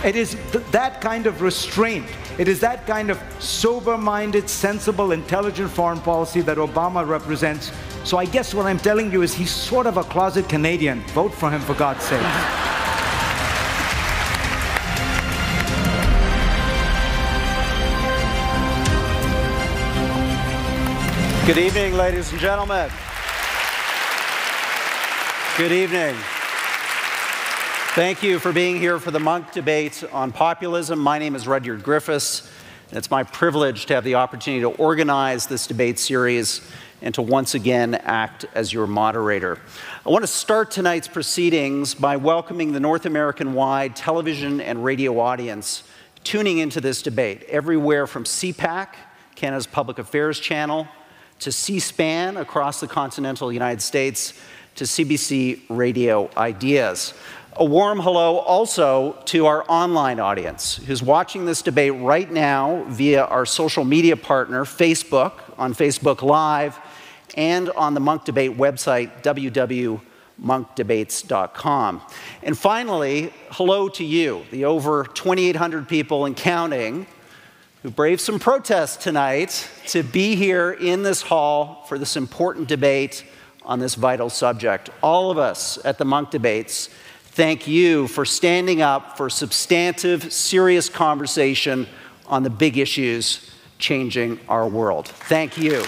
It is that kind of restraint. It is that kind of sober-minded, sensible, intelligent foreign policy that Obama represents. So I guess what I'm telling you is he's sort of a closet Canadian. Vote for him, for God's sake. Good evening, ladies and gentlemen. Good evening. Thank you for being here for the Munk debate on populism. My name is Rudyard Griffiths, and it's my privilege to have the opportunity to organize this debate series and to once again act as your moderator. I want to start tonight's proceedings by welcoming the North American-wide television and radio audience tuning into this debate, everywhere from CPAC, Canada's Public Affairs Channel, to C-SPAN across the continental United States, to CBC Radio Ideas. A warm hello also to our online audience who's watching this debate right now via our social media partner, Facebook, on Facebook Live, and on the Munk Debate website, www.monkdebates.com. And finally, hello to you, the over 2,800 people and counting who braved some protests tonight to be here in this hall for this important debate on this vital subject. All of us at the Munk Debates thank you for standing up for substantive, serious conversation on the big issues changing our world. Thank you.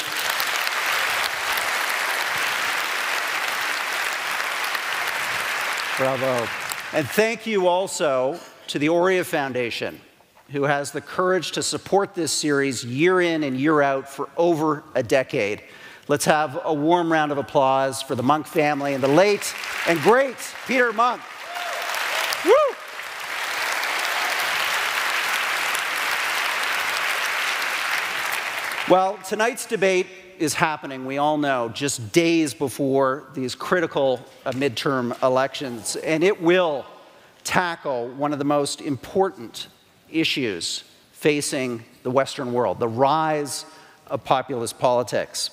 Bravo. And thank you also to the Aurea Foundation, who has the courage to support this series year in and year out for over a decade. Let's have a warm round of applause for the Munk family and the late and great Peter Munk. Woo! Well, tonight's debate is happening, we all know, just days before these critical midterm elections, and it will tackle one of the most important issues facing the Western world, the rise of populist politics.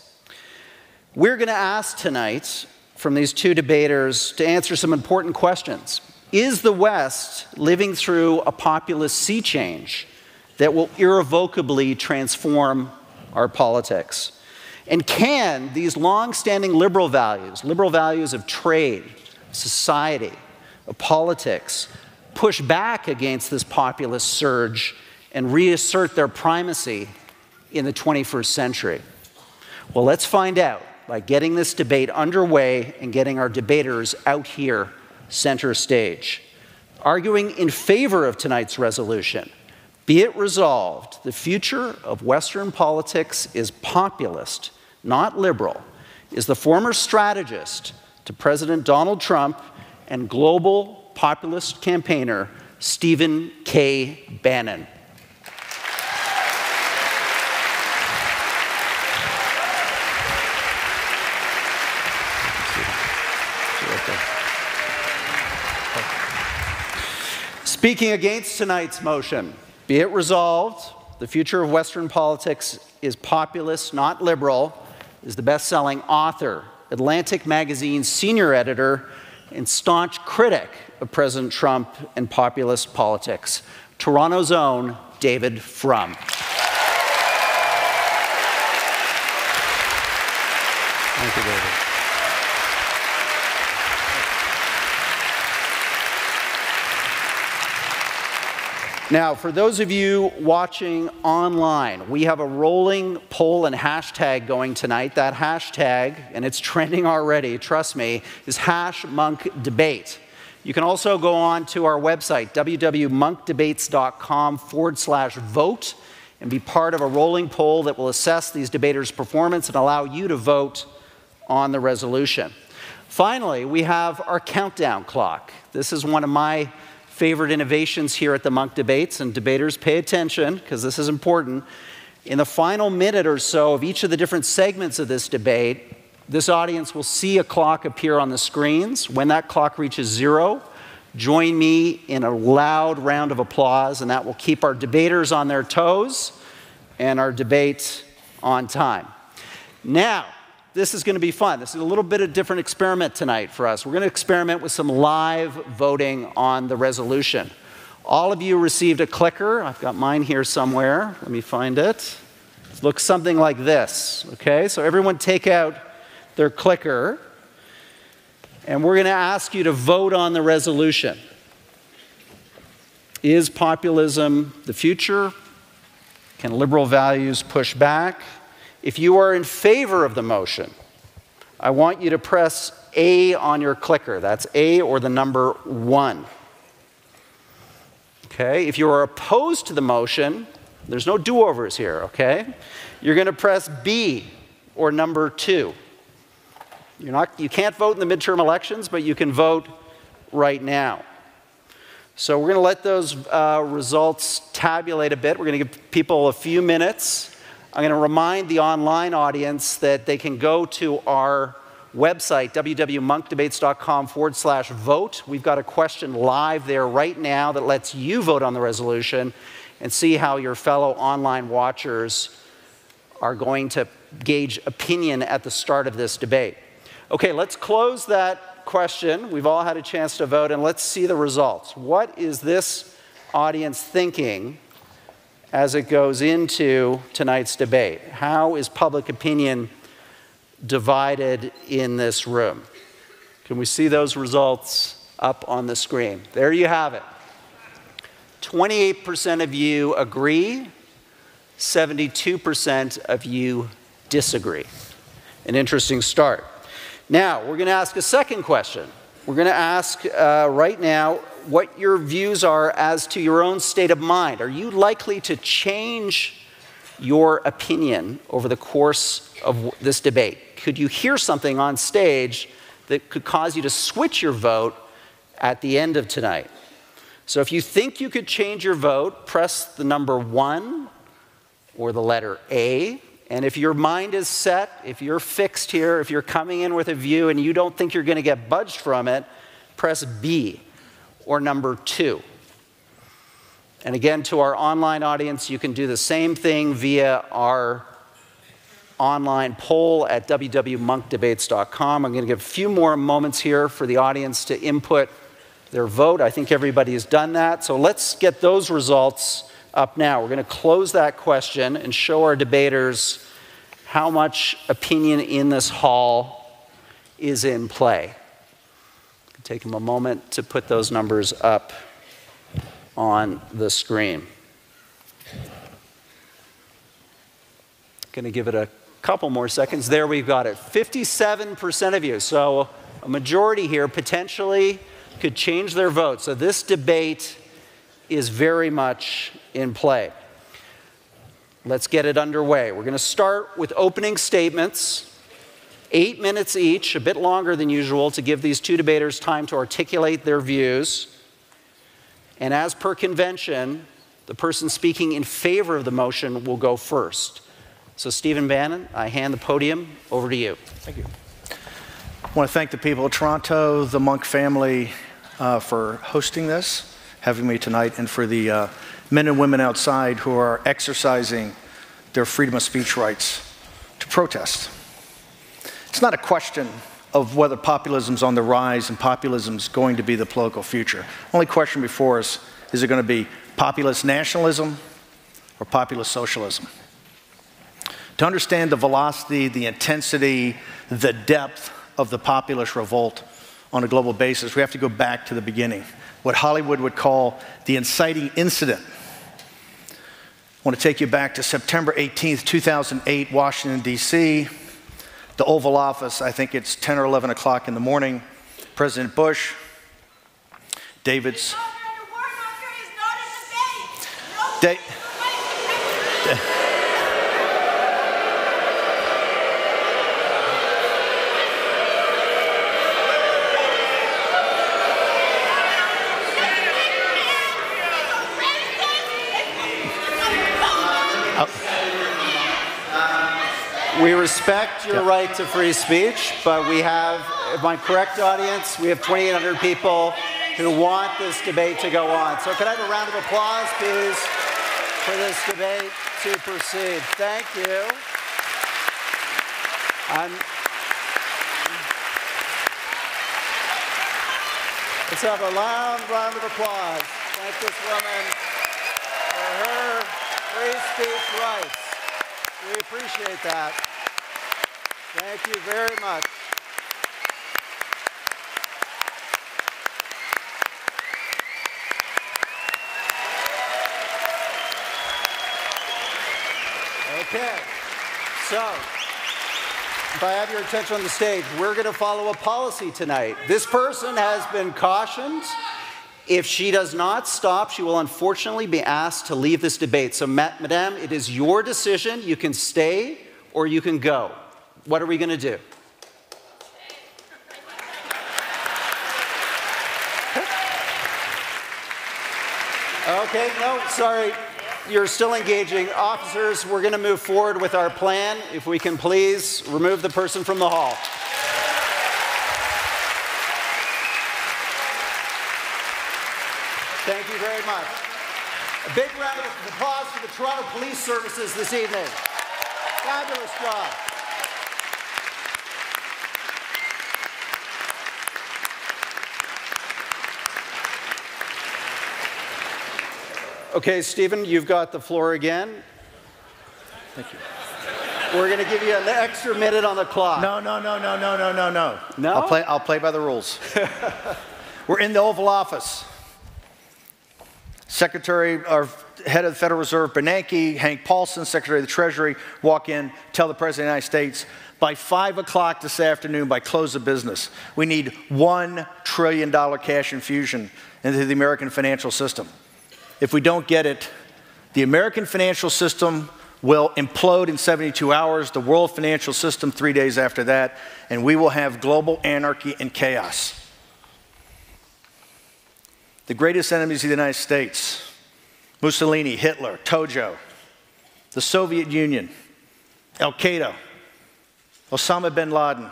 We're going to ask tonight from these two debaters to answer some important questions. Is the West living through a populist sea change that will irrevocably transform our politics? And can these long-standing liberal values of trade, society, of politics, push back against this populist surge and reassert their primacy in the 21st century? Well, let's find out by getting this debate underway and getting our debaters out here center stage. Arguing in favor of tonight's resolution, be it resolved, the future of Western politics is populist, not liberal, is the former strategist to President Donald Trump and global populist campaigner Stephen K. Bannon. Speaking against tonight's motion, be it resolved, the future of Western politics is populist, not liberal, is the best-selling author, Atlantic Magazine's senior editor, and staunch critic of President Trump and populist politics, Toronto's own David Frum. Thank you, David. Now, for those of you watching online, we have a rolling poll and hashtag going tonight. That hashtag, and it's trending already, trust me, is #MunkDebate. You can also go on to our website, www.monkdebates.com/vote, and be part of a rolling poll that will assess these debaters' performance and allow you to vote on the resolution. Finally, we have our countdown clock. This is one of my favorite innovations here at the Munk Debates, and debaters, pay attention because this is important. In the final minute or so of each of the different segments of this debate, this audience will see a clock appear on the screens. When that clock reaches 0, join me in a loud round of applause, and that will keep our debaters on their toes and our debate on time. Now, this is going to be fun. This is a little bit of a different experiment tonight for us. We're going to experiment with some live voting on the resolution. All of you received a clicker. I've got mine here somewhere. Let me find it. It looks something like this, okay? So everyone take out their clicker, and we're going to ask you to vote on the resolution. Is populism the future? Can liberal values push back? If you are in favor of the motion, I want you to press A on your clicker. That's A or the number 1. Okay, if you are opposed to the motion, there's no do-overs here, okay? You're going to press B or number 2. You can't vote in the midterm elections, but you can vote right now. So we're going to let those results tabulate a bit. We're going to give people a few minutes. I'm going to remind the online audience that they can go to our website, www.monkdebates.com/vote. We've got a question live there right now that lets you vote on the resolution and see how your fellow online watchers are going to gauge opinion at the start of this debate. Okay, let's close that question. We've all had a chance to vote, and let's see the results. What is this audience thinking as it goes into tonight's debate? How is public opinion divided in this room? Can we see those results up on the screen? There you have it. 28% of you agree, 72% of you disagree. An interesting start. Now, we're going to ask a second question. We're going to ask right now what your views are as to your own state of mind. Are you likely to change your opinion over the course of this debate? Could you hear something on stage that could cause you to switch your vote at the end of tonight? So if you think you could change your vote, press the number 1 or the letter A. And if your mind is set, if you're fixed here, if you're coming in with a view and you don't think you're going to get budged from it, press B or number 2. And again, to our online audience, you can do the same thing via our online poll at www.monkdebates.com. I'm going to give a few more moments here for the audience to input their vote. I think everybody has done that. So let's get those results up now. We're going to close that question and show our debaters how much opinion in this hall is in play. Take them a moment to put those numbers up on the screen. Going to give it a couple more seconds. There, we've got it. 57% of you, so a majority here potentially could change their vote. So this debate is very much in play. Let's get it underway. We're going to start with opening statements, 8 minutes each, a bit longer than usual to give these two debaters time to articulate their views. And as per convention, the person speaking in favor of the motion will go first. So Stephen Bannon, I hand the podium over to you. Thank you. I want to thank the people of Toronto, the Monk family for hosting this, having me tonight, and for the men and women outside who are exercising their freedom of speech rights to protest. It's not a question of whether populism is on the rise and populism is going to be the political future. The only question before us is it going to be populist nationalism or populist socialism? To understand the velocity, the intensity, the depth of the populist revolt on a global basis, we have to go back to the beginning, what Hollywood would call the inciting incident. I want to take you back to September 18th, 2008, Washington, D.C., the Oval Office. I think it's 10 or 11 o'clock in the morning. President Bush, David's... We respect your right to free speech, but we have, if I'm correct, audience, we have 2,800 people who want this debate to go on. So could I have a round of applause, please, for this debate to proceed? Thank you. Let's have a loud round of applause Thank this woman for her free speech rights. We appreciate that. Thank you very much. Okay, so if I have your attention on the stage, we're going to follow a policy tonight. This person has been cautioned. If she does not stop, she will unfortunately be asked to leave this debate. So, Madame, it is your decision. You can stay or you can go. What are we going to do? Okay, no, sorry. You're still engaging. Officers, we're going to move forward with our plan. If we can please remove the person from the hall. Thank you very much. A big round of applause for the Toronto Police Services this evening. Fabulous job. Okay, Stephen, you've got the floor again. Thank you. We're going to give you an extra minute on the clock. No. No? I'll play by the rules. We're in the Oval Office. Secretary, or head of the Federal Reserve, Bernanke, Hank Paulson, Secretary of the Treasury, walk in, tell the President of the United States, by 5 o'clock this afternoon, by close of business, we need $1 trillion cash infusion into the American financial system. If we don't get it, the American financial system will implode in 72 hours, the world financial system 3 days after that, and we will have global anarchy and chaos. The greatest enemies of the United States, Mussolini, Hitler, Tojo, the Soviet Union, Al-Qaeda, Osama bin Laden.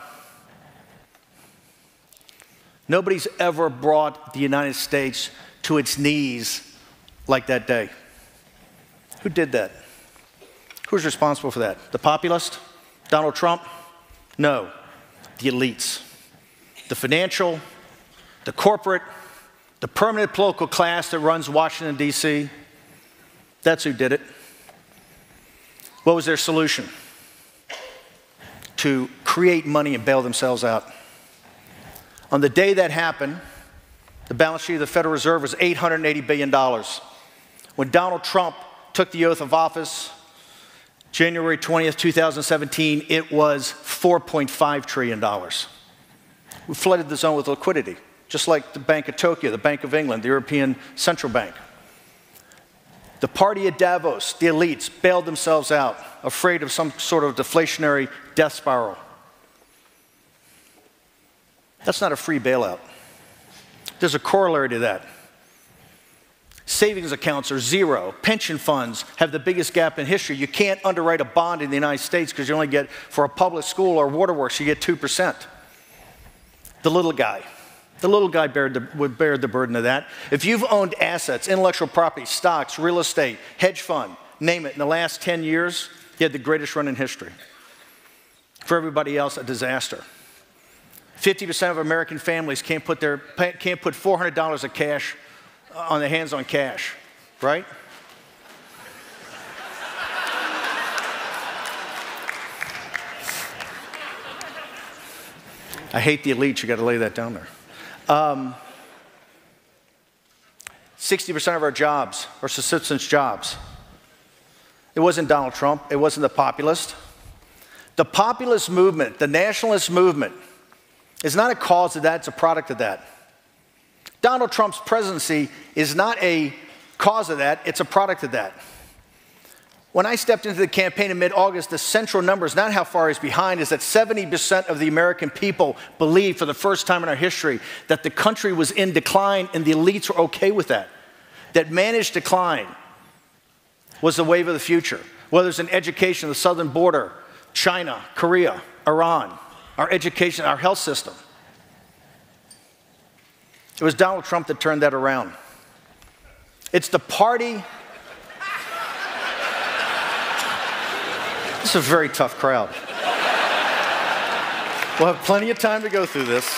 Nobody's ever brought the United States to its knees like that day. Who did that? Who's responsible for that? The populist? Donald Trump? No, the elites. The financial, the corporate, the permanent political class that runs Washington, D.C. That's who did it. What was their solution? To create money and bail themselves out. On the day that happened, the balance sheet of the Federal Reserve was $880 billion. When Donald Trump took the oath of office, January 20th, 2017, it was $4.5 trillion. We flooded the zone with liquidity, just like the Bank of Tokyo, the Bank of England, the European Central Bank. The party at Davos, the elites, bailed themselves out, afraid of some sort of deflationary death spiral. That's not a free bailout. There's a corollary to that. Savings accounts are zero. Pension funds have the biggest gap in history. You can't underwrite a bond in the United States because you only get, for a public school or waterworks, you get 2%. The little guy would bear the burden of that. If you've owned assets, intellectual property, stocks, real estate, hedge fund, name it, in the last 10 years, you had the greatest run in history. For everybody else, a disaster. 50% of American families can't put $400 of cash on their hands on cash, right? I hate the elites, you got to lay that down there. 60% of our jobs are subsistence jobs. It wasn't Donald Trump, it wasn't the populist. The populist movement, the nationalist movement, is not a cause of that, it's a product of that. Donald Trump's presidency is not a cause of that, it's a product of that. When I stepped into the campaign in mid-August, the central number is not how far he's behind, is that 70% of the American people believed for the first time in our history that the country was in decline and the elites were okay with that. That managed decline was the wave of the future. Whether it's in education, the southern border, China, Korea, Iran, our education, our health system. It was Donald Trump that turned that around. It's the party. This is a very tough crowd. We'll have plenty of time to go through this.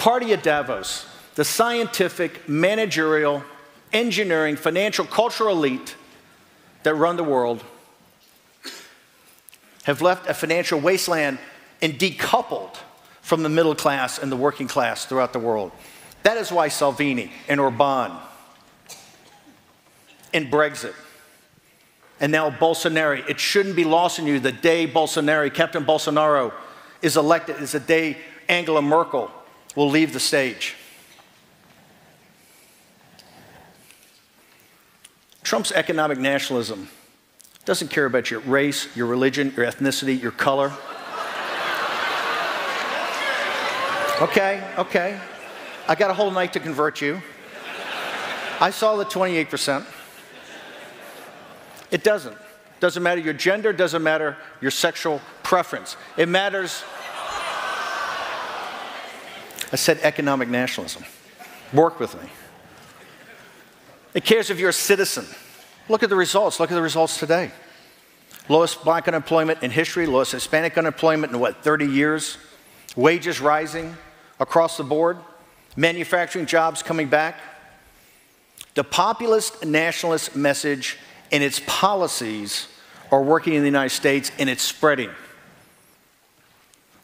party at Davos, the scientific, managerial, engineering, financial, cultural elite that run the world, have left a financial wasteland and decoupled from the middle class and the working class throughout the world. That is why Salvini and Orban and Brexit and now Bolsonaro, it shouldn't be lost on you the day Captain Bolsonaro is elected is the day Angela Merkel will leave the stage. Trump's economic nationalism doesn't care about your race, your religion, your ethnicity, your color. Okay. I got a whole night to convert you. I saw the 28%. It doesn't. Doesn't matter your gender, doesn't matter your sexual preference. It matters. I said economic nationalism. Work with me. It cares if you're a citizen. Look at the results. Look at the results today. Lowest black unemployment in history, lowest Hispanic unemployment in, 30 years? Wages rising across the board. Manufacturing jobs coming back. The populist nationalist message and its policies are working in the United States, and it's spreading.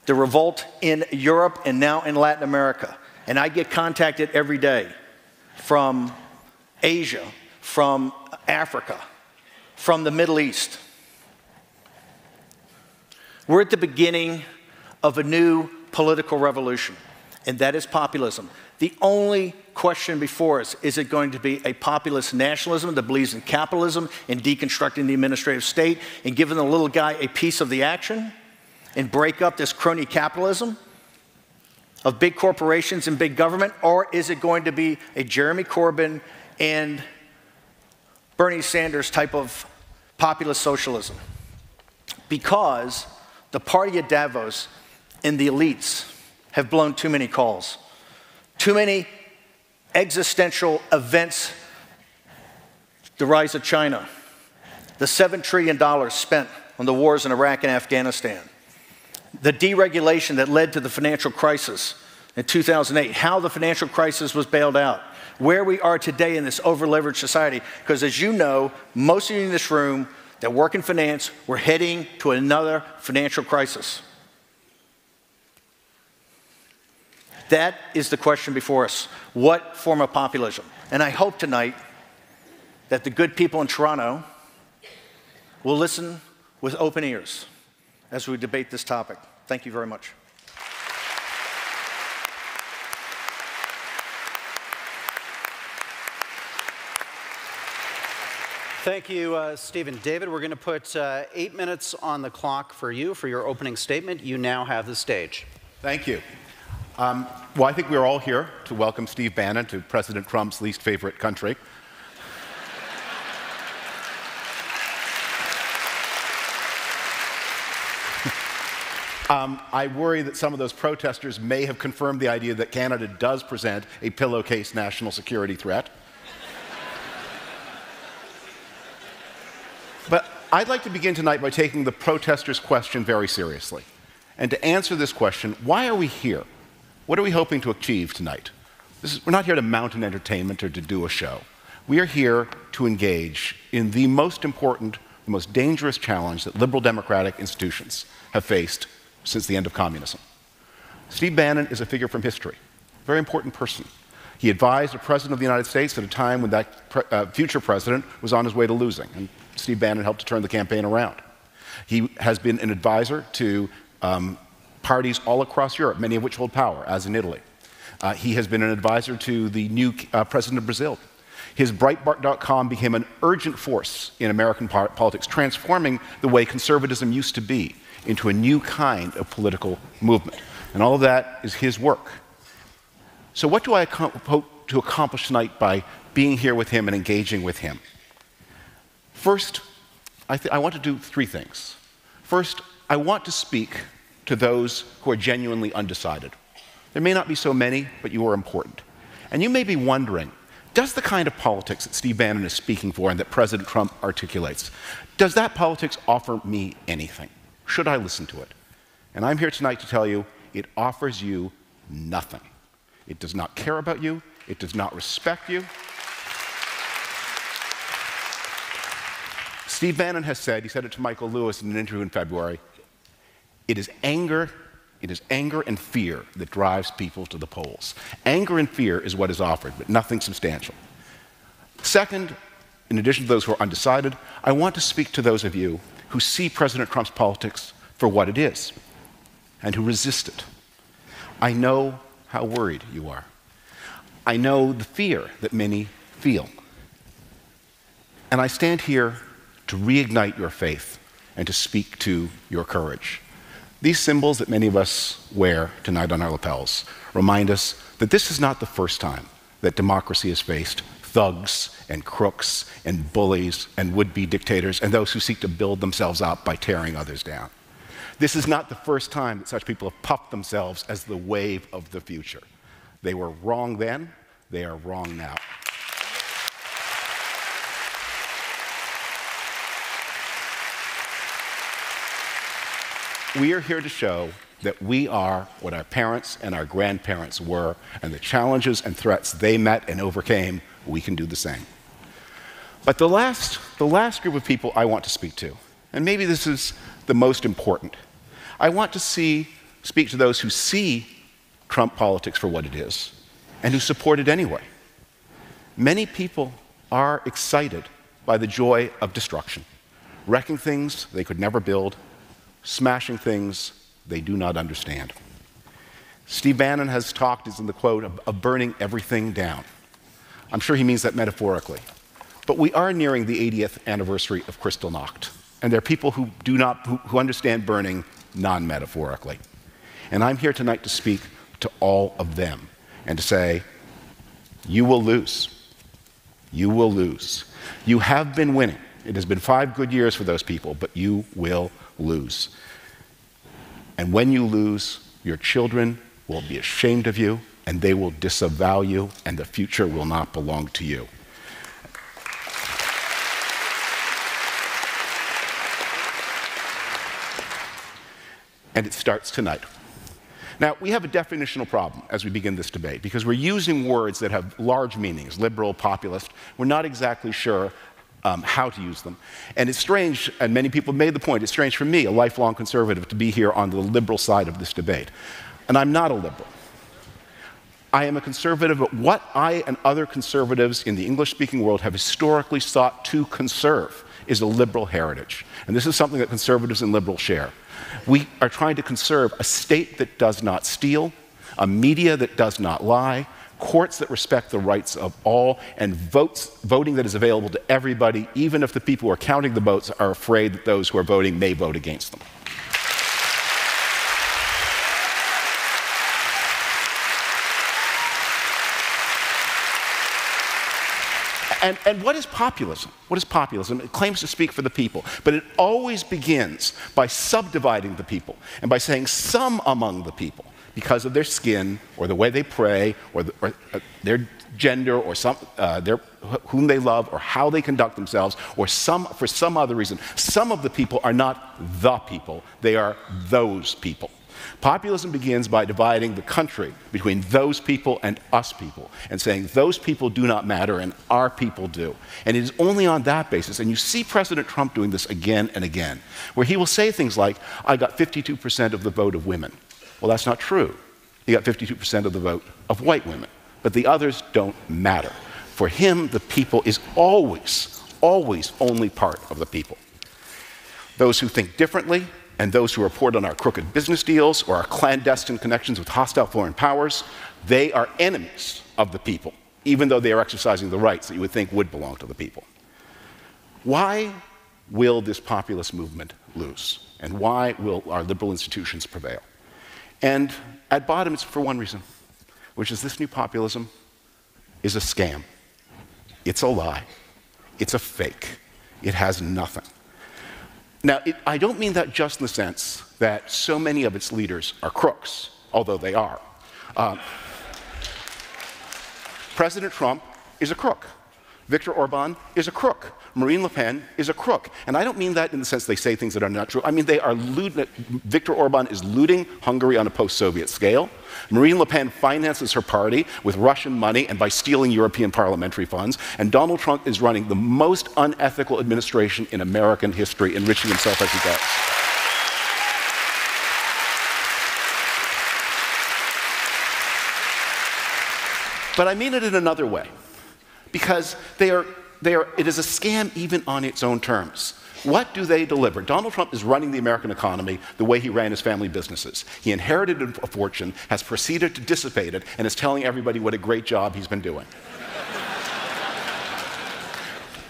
The revolt in Europe and now in Latin America. And I get contacted every day from Asia, from Africa, from the Middle East. We're at the beginning of a new political revolution, and that is populism. The only question before us, is it going to be a populist nationalism that believes in capitalism and deconstructing the administrative state and giving the little guy a piece of the action and break up this crony capitalism of big corporations and big government? Or is it going to be a Jeremy Corbyn and Bernie Sanders type of populist socialism? Because the party at Davos and the elites have blown too many calls. Too many existential events. The rise of China, the $7 trillion spent on the wars in Iraq and Afghanistan, the deregulation that led to the financial crisis in 2008, how the financial crisis was bailed out, where we are today in this over-leveraged society. Because as you know, most of you in this room that work in finance, we're heading to another financial crisis. That is the question before us. What form of populism? And I hope tonight that the good people in Toronto will listen with open ears as we debate this topic. Thank you very much. Thank you, Stephen. David, we're going to put 8 minutes on the clock for you for your opening statement. You now have the stage. Thank you. Well, I think we're all here to welcome Steve Bannon to President Trump's least favorite country. I worry that some of those protesters may have confirmed the idea that Canada does present a pillowcase national security threat. But I'd like to begin tonight by taking the protesters' question very seriously. And to answer this question, why are we here? What are we hoping to achieve tonight? We're not here to mount an entertainment or to do a show. We are here to engage in the most important, the most dangerous challenge that liberal democratic institutions have faced since the end of communism. Steve Bannon is a figure from history, a very important person. He advised the President of the United States at a time when that future president was on his way to losing, and Steve Bannon helped to turn the campaign around. He has been an advisor to parties all across Europe, many of which hold power, as in Italy. He has been an advisor to the new president of Brazil. His Breitbart.com became an urgent force in American politics, transforming the way conservatism used to be into a new kind of political movement. And all of that is his work. So what do I hope to accomplish tonight by being here with him and engaging with him? First, I want to do three things. First, I want to speak to those who are genuinely undecided. There may not be so many, but you are important. And you may be wondering, does the kind of politics that Steve Bannon is speaking for and that President Trump articulates, does that politics offer me anything? Should I listen to it? And I'm here tonight to tell you, it offers you nothing. It does not care about you. It does not respect you. Steve Bannon has said, he said it to Michael Lewis in an interview in February, it is anger and fear that drives people to the polls. Anger and fear is what is offered, but nothing substantial. Second, in addition to those who are undecided, I want to speak to those of you who see President Trump's politics for what it is and who resist it. I know how worried you are. I know the fear that many feel. And I stand here to reignite your faith and to speak to your courage. These symbols that many of us wear tonight on our lapels remind us that this is not the first time that democracy has faced thugs and crooks and bullies and would-be dictators and those who seek to build themselves up by tearing others down. This is not the first time that such people have puffed themselves as the wave of the future. They were wrong then, they are wrong now. We are here to show that we are what our parents and our grandparents were, and the challenges and threats they met and overcame, we can do the same. But the last group of people I want to speak to, and maybe this is the most important, I want to speak to those who see Trump politics for what it is and who support it anyway. Many people are excited by the joy of destruction, wrecking things they could never build, smashing things they do not understand. Steve Bannon has talked, is in the quote, of burning everything down. I'm sure he means that metaphorically. But we are nearing the 80th anniversary of Kristallnacht, and there are people who understand burning non-metaphorically. And I'm here tonight to speak to all of them and to say, you will lose. You will lose. You have been winning. It has been 5 good years for those people, but you will lose. And when you lose, your children will be ashamed of you, and they will disavow you, and the future will not belong to you. And it starts tonight. Now, we have a definitional problem as we begin this debate, because we're using words that have large meanings, liberal, populist. We're not exactly sure how to use them. And it's strange, and many people made the point, it's strange for me, a lifelong conservative, to be here on the liberal side of this debate. And I'm not a liberal. I am a conservative, but what I and other conservatives in the English-speaking world have historically sought to conserve is a liberal heritage. And this is something that conservatives and liberals share. We are trying to conserve a state that does not steal, a media that does not lie, courts that respect the rights of all, and voting that is available to everybody, even if the people who are counting the votes are afraid that those who are voting may vote against them. And what is populism? What is populism? It claims to speak for the people, but it always begins by subdividing the people and by saying some among the people, because of their skin or the way they pray or their gender or whom they love or how they conduct themselves or for some other reason. Some of the people are not the people, they are those people. Populism begins by dividing the country between those people and us people and saying those people do not matter and our people do. And it is only on that basis, and you see President Trump doing this again and again, where he will say things like, I got 52% of the vote of women. Well, that's not true. He got 52% of the vote of white women, but the others don't matter. For him, the people is always, always only part of the people. Those who think differently and those who report on our crooked business deals or our clandestine connections with hostile foreign powers, they are enemies of the people, even though they are exercising the rights that you would think would belong to the people. Why will this populist movement lose? And why will our liberal institutions prevail? And at bottom, it's for one reason, which is this new populism is a scam. It's a lie. It's a fake. It has nothing. Now, I don't mean that just in the sense that so many of its leaders are crooks, although they are. President Trump is a crook. Viktor Orban is a crook. Marine Le Pen is a crook. And I don't mean that in the sense they say things that are not true. I mean they are Viktor Orban is looting Hungary on a post-Soviet scale. Marine Le Pen finances her party with Russian money and by stealing European parliamentary funds. And Donald Trump is running the most unethical administration in American history, enriching himself as he goes. But I mean it in another way, because it is a scam even on its own terms. What do they deliver? Donald Trump is running the American economy the way he ran his family businesses. He inherited a fortune, has proceeded to dissipate it, and is telling everybody what a great job he's been doing.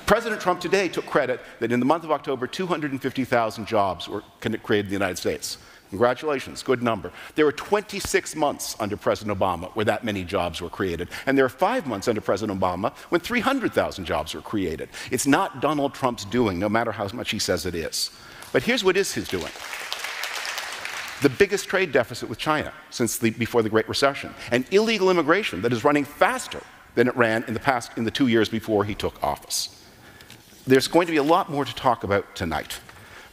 President Trump today took credit that in the month of October, 250,000 jobs were created in the United States. Congratulations, good number. There were 26 months under President Obama where that many jobs were created. And there are 5 months under President Obama when 300,000 jobs were created. It's not Donald Trump's doing, no matter how much he says it is. But here's what is his doing. The biggest trade deficit with China since before the Great Recession. And illegal immigration that is running faster than it ran in the 2 years before he took office. There's going to be a lot more to talk about tonight.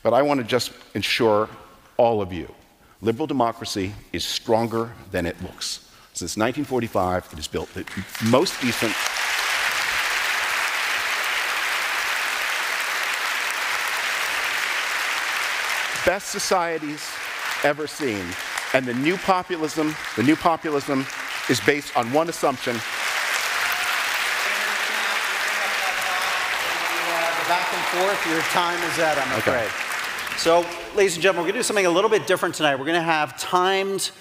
But I want to just ensure all of you, liberal democracy is stronger than it looks. Since 1945, it has built the most decent, best societies ever seen. And the new populism is based on one assumption. Back and forth, your time is up, I'm afraid. Okay. So, ladies and gentlemen, we're going to do something a little bit different tonight. We're going to have timed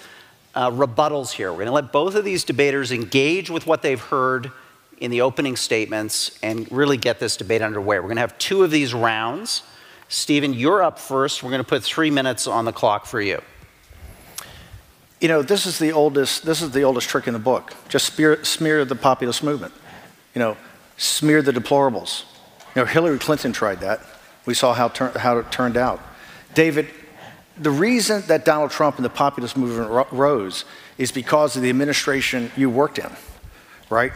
rebuttals here. We're going to let both of these debaters engage with what they've heard in the opening statements and really get this debate underway. We're going to have 2 of these rounds. Stephen, you're up first. We're going to put 3 minutes on the clock for you. You know, this is the oldest trick in the book. Just smear the populist movement. You know, smear the deplorables. You know, Hillary Clinton tried that. We saw how it turned out. David, the reason that Donald Trump and the populist movement rose is because of the administration you worked in, right?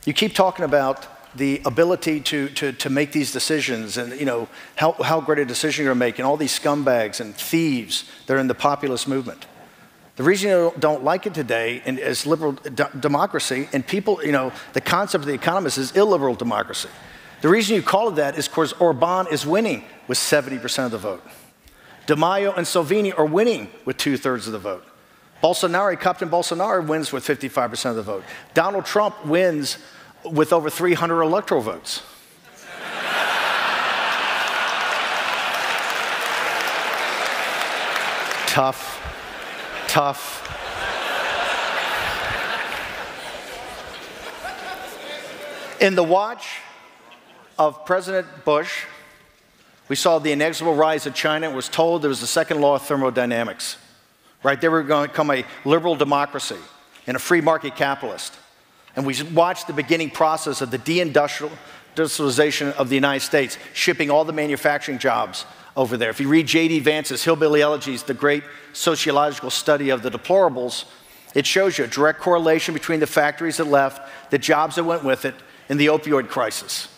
You keep talking about the ability to make these decisions and, you know, how great a decision you're making, all these scumbags and thieves that are in the populist movement. The reason you don't like it today is liberal democracy, and people, you know, the concept of the economists is illiberal democracy. The reason you call it that is because Orban is winning with 70% of the vote. De Maio and Salvini are winning with 2/3 of the vote. Captain Bolsonaro wins with 55% of the vote. Donald Trump wins with over 300 electoral votes. Tough. In the watch of President Bush, we saw the inexorable rise of China and was told there was the second law of thermodynamics. Right? They were going to become a liberal democracy and a free market capitalist. And we watched the beginning process of the deindustrialization of the United States, shipping all the manufacturing jobs over there. If you read J.D. Vance's Hillbilly Elegies, the great sociological study of the deplorables, it shows you a direct correlation between the factories that left, the jobs that went with it, and the opioid crisis.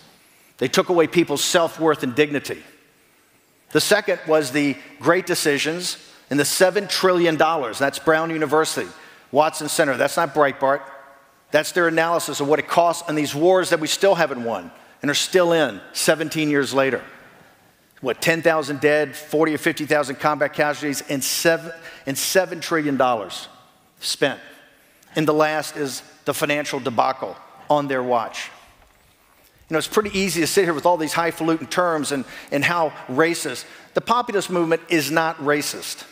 They took away people's self-worth and dignity. The second was the great decisions and the $7 trillion. That's Brown University, Watson Center. That's not Breitbart. That's their analysis of what it costs on these wars that we still haven't won and are still in 17 years later. What, 10,000 dead, 40 or 50,000 combat casualties, and $7 trillion spent. And the last is the financial debacle on their watch. You know, it's pretty easy to sit here with all these highfalutin terms and how racist. The populist movement is not racist.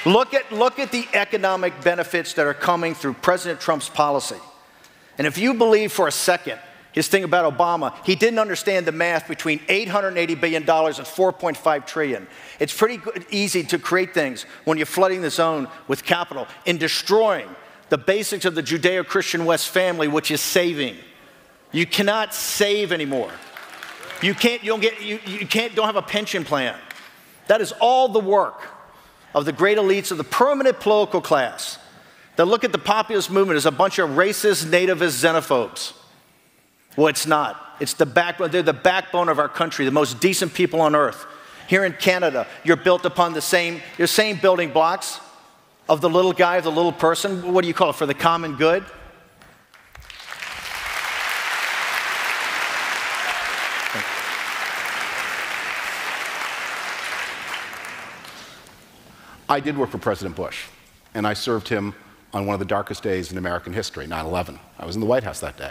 Look at the economic benefits that are coming through President Trump's policy. And if you believe for a second his thing about Obama, he didn't understand the math between $880 billion and $4.5 trillion. It's pretty easy to create things when you're flooding the zone with capital and destroying the basics of the Judeo-Christian West family, which is saving. You cannot save anymore. You don't have a pension plan. That is all the work of the great elites of the permanent political class that look at the populist movement as a bunch of racist, nativist xenophobes. Well, it's not. It's the backbone. They're the backbone of our country, the most decent people on earth. Here in Canada, you're built upon your same building blocks of the little guy, the little person. What do you call it? For the common good? I did work for President Bush, and I served him on one of the darkest days in American history, 9/11. I was in the White House that day,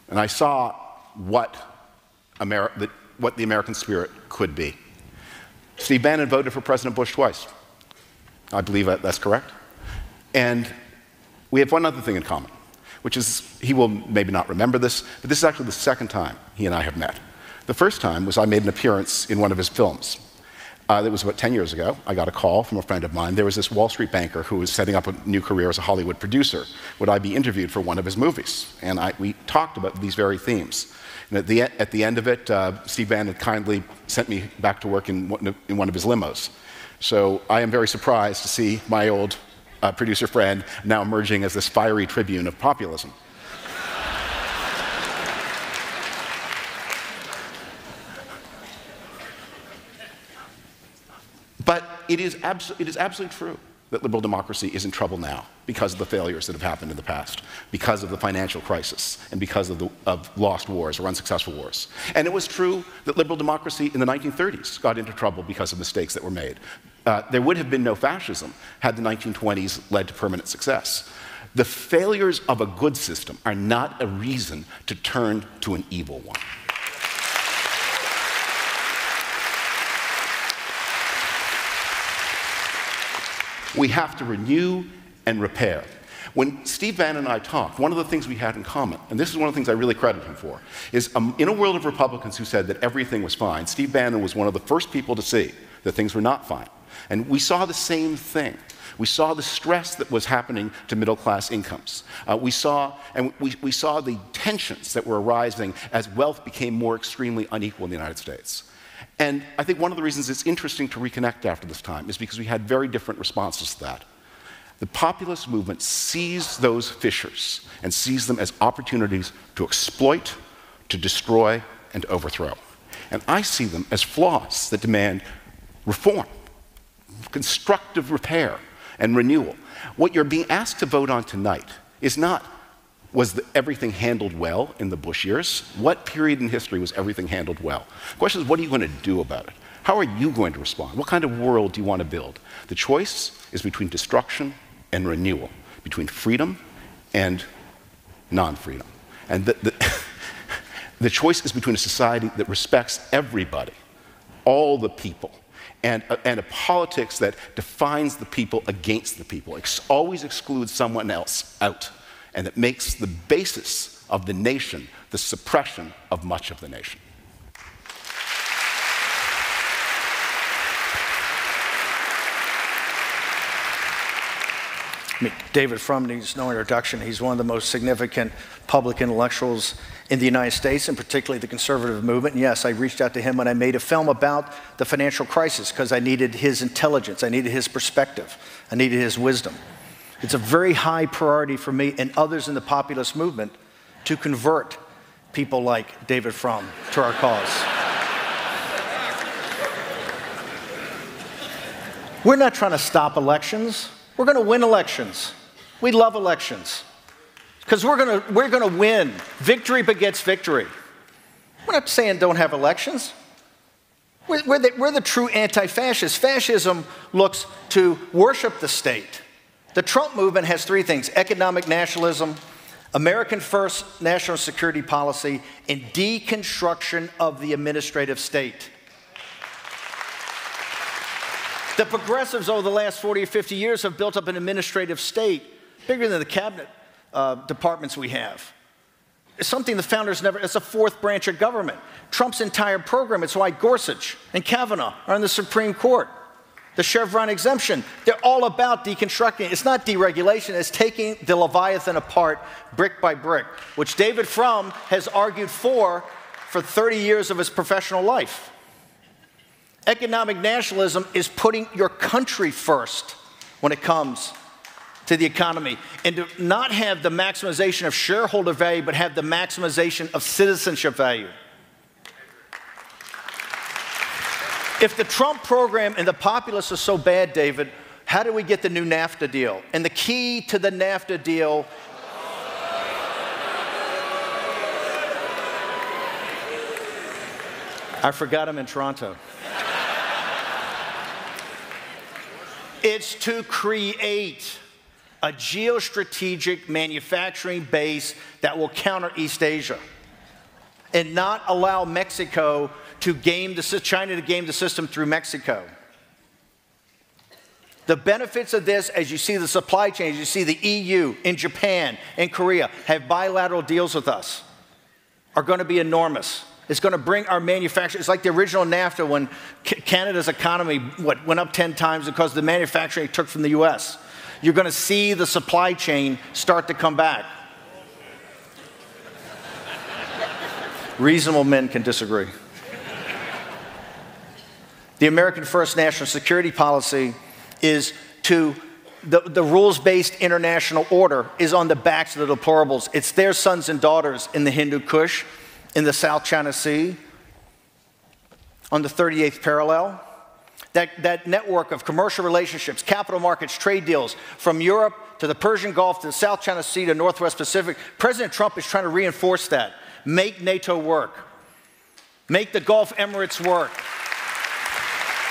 and I saw what the American spirit could be. Steve Bannon voted for President Bush twice. I believe that's correct. And we have one other thing in common, which is, he will maybe not remember this, but this is actually the second time he and I have met. The first time was I made an appearance in one of his films. That was about 10 years ago. I got a call from a friend of mine. There was this Wall Street banker who was setting up a new career as a Hollywood producer. Would I be interviewed for one of his movies? And we talked about these very themes. And at the end of it, Steve Bannon kindly sent me back to work in one of his limos. So I am very surprised to see my old producer friend now emerging as this fiery tribune of populism. But it is absolutely true that liberal democracy is in trouble now because of the failures that have happened in the past, because of the financial crisis, and because of lost wars or unsuccessful wars. And it was true that liberal democracy in the 1930s got into trouble because of mistakes that were made. There would have been no fascism had the 1920s led to permanent success. The failures of a good system are not a reason to turn to an evil one. We have to renew and repair. When Steve Bannon and I talked, one of the things we had in common, and this is one of the things I really credit him for, is in a world of Republicans who said that everything was fine, Steve Bannon was one of the first people to see that things were not fine. And we saw the same thing. We saw the stress that was happening to middle-class incomes. We saw the tensions that were arising as wealth became more extremely unequal in the United States. And I think one of the reasons it's interesting to reconnect after this time is because we had very different responses to that. The populist movement sees those fissures and sees them as opportunities to exploit, to destroy, and to overthrow. And I see them as flaws that demand reform, constructive repair, and renewal. What you're being asked to vote on tonight is not, was everything handled well in the Bush years? What period in history was everything handled well? The question is, what are you going to do about it? How are you going to respond? What kind of world do you want to build? The choice is between destruction and renewal, between freedom and non-freedom. And the choice is between a society that respects everybody, all the people, and a politics that defines the people against the people, always excludes someone else out, and that makes the basis of the nation the suppression of much of the nation. I mean, David Frum needs no introduction. He's one of the most significant public intellectuals in the United States, and particularly the conservative movement. And yes, I reached out to him when I made a film about the financial crisis because I needed his intelligence, I needed his perspective, I needed his wisdom. It's a very high priority for me and others in the populist movement to convert people like David Frum to our cause. We're not trying to stop elections. We're going to win elections. We love elections because we're going to win. Victory begets victory. We're not saying don't have elections. We're the true anti-fascists. Fascism looks to worship the state. The Trump movement has three things: economic nationalism, American first national security policy, and deconstruction of the administrative state. The progressives over the last 40 or 50 years have built up an administrative state bigger than the cabinet departments we have. It's something the founders never, it's a fourth branch of government. Trump's entire program, it's why Gorsuch and Kavanaugh are in the Supreme Court. The Chevron exemption, they're all about deconstructing. It's not deregulation, it's taking the Leviathan apart brick by brick, which David Frum has argued for 30 years of his professional life. Economic nationalism is putting your country first when it comes to the economy, and to not have the maximization of shareholder value, but have the maximization of citizenship value. If the Trump program and the populists are so bad, David, how do we get the new NAFTA deal? And the key to the NAFTA deal I forgot him in Toronto. It's to create a geostrategic manufacturing base that will counter East Asia and not allow Mexico to China to game the system through Mexico. The benefits of this, as you see the supply chains, you see the EU and Japan and Korea have bilateral deals with us, are going to be enormous. It's going to bring our manufacturing. It's like the original NAFTA when Canada's economy went up 10 times because the manufacturing it took from the US. You're going to see the supply chain start to come back. Reasonable men can disagree. The American First National Security Policy is to, the rules-based international order is on the backs of the deplorables. It's their sons and daughters in the Hindu Kush, in the South China Sea, on the 38th parallel. That network of commercial relationships, capital markets, trade deals, from Europe to the Persian Gulf to the South China Sea to Northwest Pacific. President Trump is trying to reinforce that. Make NATO work. Make the Gulf Emirates work.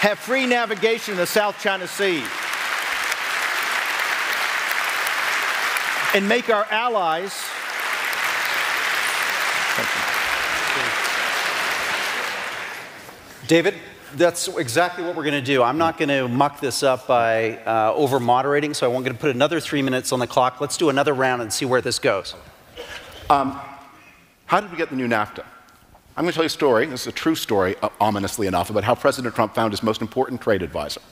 Have free navigation in the South China Sea. And make our allies. David, that's exactly what we're going to do. I'm not going to muck this up by over-moderating, so I'm going to put another 3 minutes on the clock. Let's do another round and see where this goes. How did we get the new NAFTA? I'm going to tell you a story. This is a true story, ominously enough, about how President Trump found his most important trade advisor.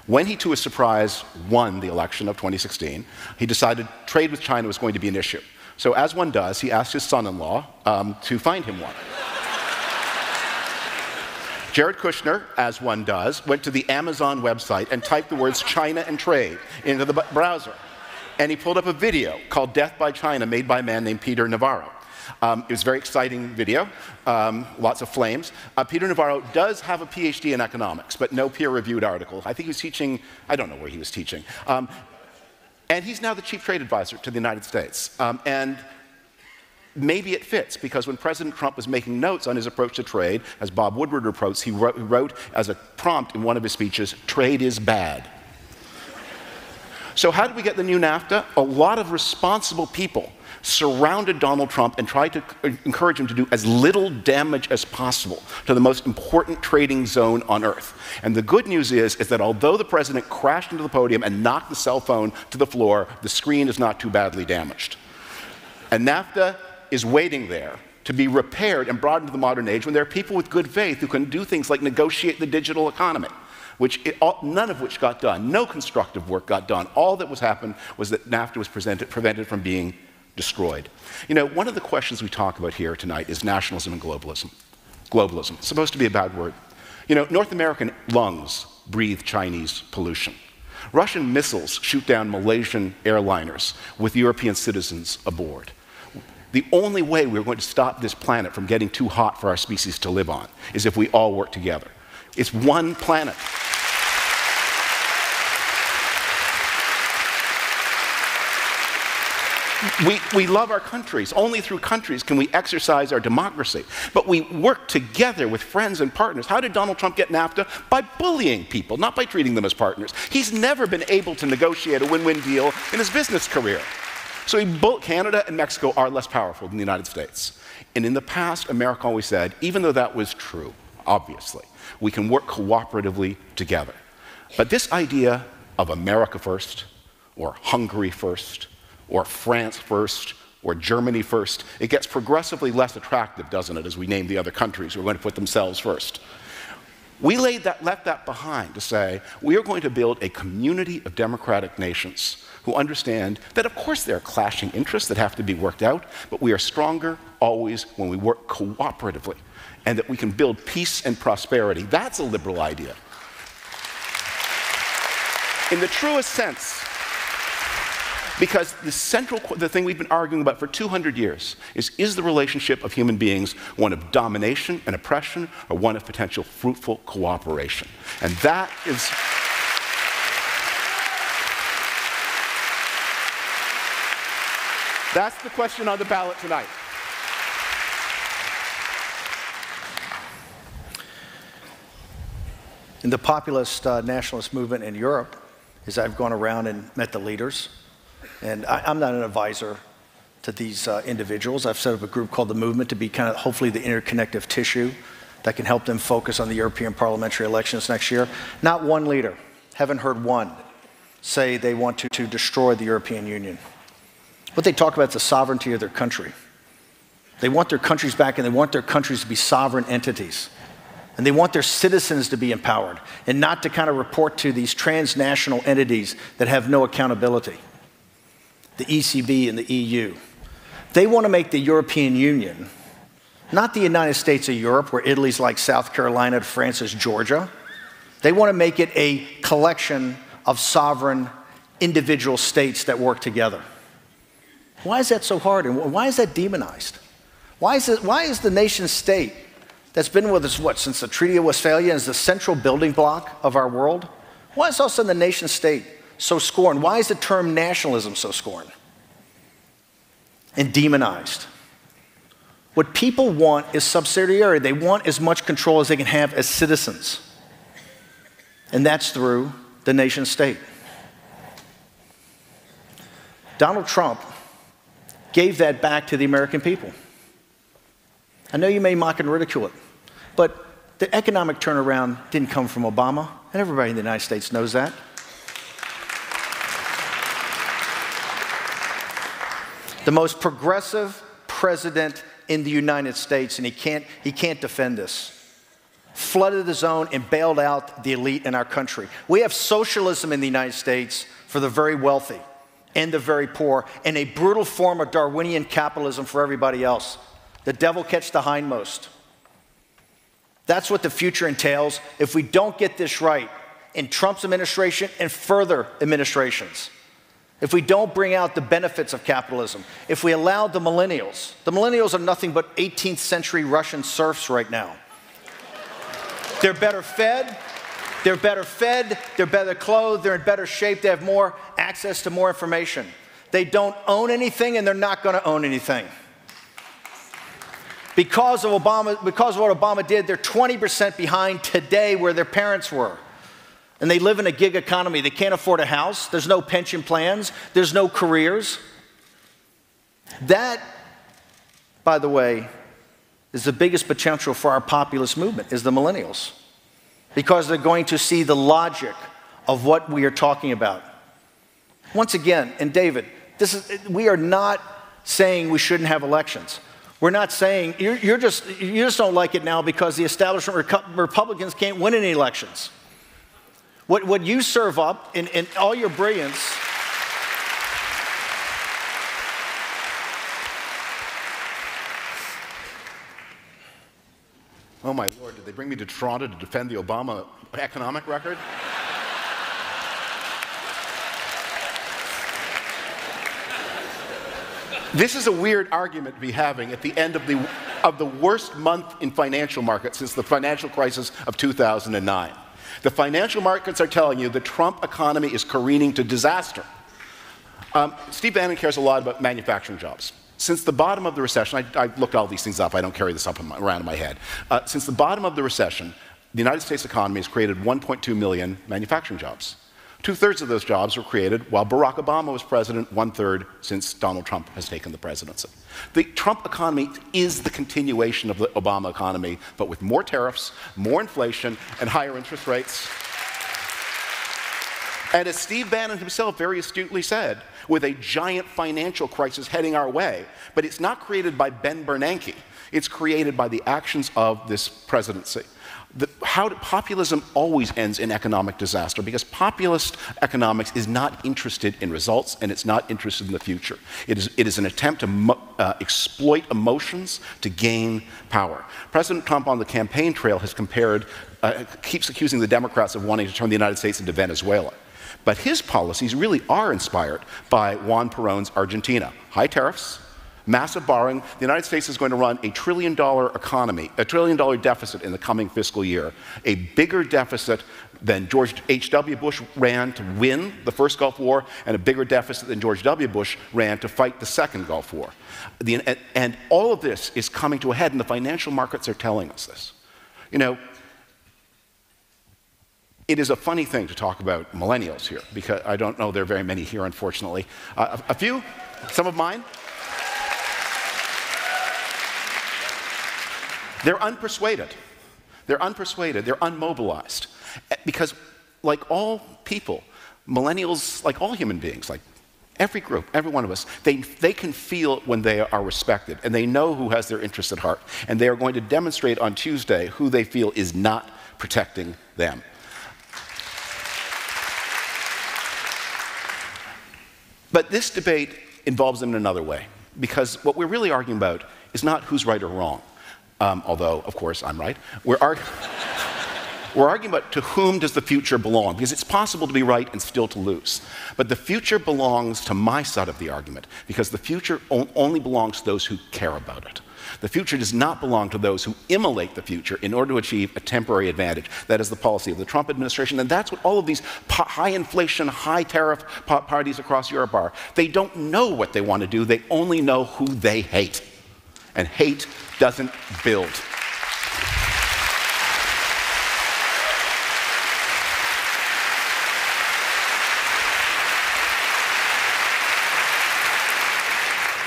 When he, to his surprise, won the election of 2016, he decided trade with China was going to be an issue. So as one does, he asked his son-in-law to find him one. Jared Kushner, as one does, went to the Amazon website and typed the words China and trade into the browser. And he pulled up a video called Death by China, made by a man named Peter Navarro. It was a very exciting video, lots of flames. Peter Navarro does have a PhD in economics, but no peer-reviewed article. I think he was teaching, I don't know where he was teaching. And he's now the chief trade advisor to the United States. And maybe it fits, because when President Trump was making notes on his approach to trade, as Bob Woodward reports, he wrote as a prompt in one of his speeches, "Trade is bad." So how did we get the new NAFTA? A lot of responsible people surrounded Donald Trump and tried to encourage him to do as little damage as possible to the most important trading zone on earth. And the good news is that although the president crashed into the podium and knocked the cell phone to the floor, the screen is not too badly damaged. And NAFTA is waiting there to be repaired and brought into the modern age when there are people with good faith who can do things like negotiate the digital economy, none of which got done. No constructive work got done. All that happened was that NAFTA was prevented from being destroyed. You know, one of the questions we talk about here tonight is nationalism and globalism. Globalism, it's supposed to be a bad word. You know, North American lungs breathe Chinese pollution. Russian missiles shoot down Malaysian airliners with European citizens aboard. The only way we're going to stop this planet from getting too hot for our species to live on is if we all work together. It's one planet. We love our countries. Only through countries can we exercise our democracy. But we work together with friends and partners. How did Donald Trump get NAFTA? By bullying people, not by treating them as partners. He's never been able to negotiate a win-win deal in his business career. So Canada and Mexico are less powerful than the United States. And in the past, America always said, even though that was true, obviously, we can work cooperatively together. But this idea of America first, or Hungary first, or France first, or Germany first, it gets progressively less attractive, doesn't it, as we name the other countries who are going to put themselves first. We left that behind to say, we are going to build a community of democratic nations who understand that, of course, there are clashing interests that have to be worked out, but we are stronger always when we work cooperatively, and that we can build peace and prosperity. That's a liberal idea. In the truest sense, Because the thing we've been arguing about for 200 years is the relationship of human beings one of domination and oppression, or one of potential fruitful cooperation? And that is... That's the question on the ballot tonight. In the populist nationalist movement in Europe, as I've gone around and met the leaders, and I'm not an advisor to these individuals. I've set up a group called the Movement to be kind of hopefully the interconnective tissue that can help them focus on the European parliamentary elections next year. Not one leader, haven't heard one, say they want to destroy the European Union. What they talk about is the sovereignty of their country. They want their countries back, and they want their countries to be sovereign entities. And they want their citizens to be empowered and not to kind of report to these transnational entities that have no accountability. The ECB and the EU. They want to make the European Union, not the United States of Europe, where Italy's like South Carolina, France is Georgia. They want to make it a collection of sovereign individual states that work together. Why is that so hard, and why is that demonized? Why is the nation state that's been with us, what, since the Treaty of Westphalia, is the central building block of our world? Why is all of a sudden the nation state so scorned? Why is the term nationalism so scorned and demonized? What people want is subsidiarity. They want as much control as they can have as citizens. And that's through the nation state. Donald Trump gave that back to the American people. I know you may mock and ridicule it, but the economic turnaround didn't come from Obama, and everybody in the United States knows that. The most progressive president in the United States, and he can't defend this, flooded the zone and bailed out the elite in our country. We have socialism in the United States for the very wealthy and the very poor, and a brutal form of Darwinian capitalism for everybody else. The devil catch the hindmost. That's what the future entails if we don't get this right in Trump's administration and further administrations. If we don't bring out the benefits of capitalism, if we allow the millennials are nothing but 18th century Russian serfs right now. They're better fed, they're better clothed, they're in better shape, they have more access to more information. They don't own anything, and they're not going to own anything. Because of what Obama did, they're 20% behind today where their parents were. And they live in a gig economy. They can't afford a house. There's no pension plans. There's no careers. That, by the way, is the biggest potential for our populist movement, is the millennials. Because they're going to see the logic of what we are talking about. Once again, and David, we are not saying we shouldn't have elections. We're not saying, you just don't like it now because the establishment Republicans can't win any elections. What you serve up in all your brilliance Oh my Lord, did they bring me to Toronto to defend the Obama economic record? This is a weird argument to be having at the end of the worst month in financial markets since the financial crisis of 2009. The financial markets are telling you the Trump economy is careening to disaster. Steve Bannon cares a lot about manufacturing jobs. Since the bottom of the recession, I looked all these things up, I don't carry this up around in my head. Since the bottom of the recession, the United States economy has created 1.2 million manufacturing jobs. 2/3 of those jobs were created while Barack Obama was president, 1/3 since Donald Trump has taken the presidency. The Trump economy is the continuation of the Obama economy, but with more tariffs, more inflation, and higher interest rates. And as Steve Bannon himself very astutely said, with a giant financial crisis heading our way, but it's not created by Ben Bernanke. It's created by the actions of this presidency. Populism always ends in economic disaster because populist economics is not interested in results and it's not interested in the future. It is an attempt to exploit emotions to gain power. President Trump on the campaign trail has keeps accusing the Democrats of wanting to turn the United States into Venezuela. But his policies really are inspired by Juan Perón's Argentina. High tariffs, massive borrowing. The United States is going to run $1 trillion economy, $1 trillion deficit in the coming fiscal year, a bigger deficit than George H.W. Bush ran to win the first Gulf War, and a bigger deficit than George W. Bush ran to fight the second Gulf War. And all of this is coming to a head, and the financial markets are telling us this. You know, it is a funny thing to talk about millennials here, because I don't know there are very many here, unfortunately. A few, some of mine. They're unpersuaded. They're unpersuaded. They're unmobilized. Because like all people, millennials, like all human beings, like every group, every one of us, they can feel when they are respected, and they know who has their interests at heart. And they are going to demonstrate on Tuesday who they feel is not protecting them. But this debate involves them in another way, because what we're really arguing about is not who's right or wrong. Although, of course, I'm right. We're arguing about to whom does the future belong, because it's possible to be right and still to lose. But the future belongs to my side of the argument, because the future only belongs to those who care about it. The future does not belong to those who immolate the future in order to achieve a temporary advantage. That is the policy of the Trump administration, and that's what all of these high inflation, high tariff parties across Europe are. They don't know what they want to do, they only know who they hate. And hate doesn't build.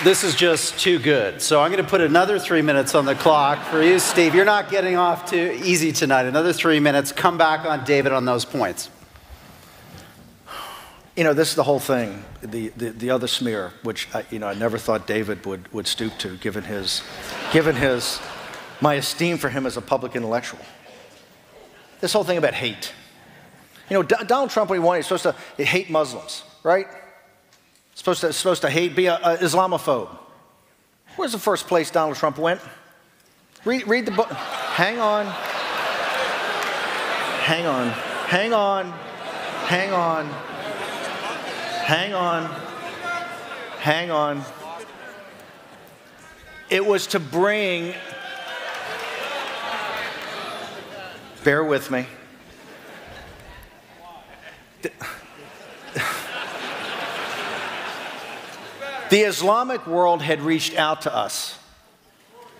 This is just too good. So I'm going to put another 3 minutes on the clock for you, Steve. You're not getting off too easy tonight. Another 3 minutes. Come back on David on those points. You know, this is the whole thing, the other smear, which I never thought David would stoop to, given my esteem for him as a public intellectual. This whole thing about hate. You know, Donald Trump, when he won, he's supposed to hate Muslims, right? Supposed to hate, be a Islamophobe. Where's the first place Donald Trump went? Read the book. Hang on. Hang on. Hang on. Hang on. Hang on. Hang on. It was to bring, bear with me. The Islamic world had reached out to us.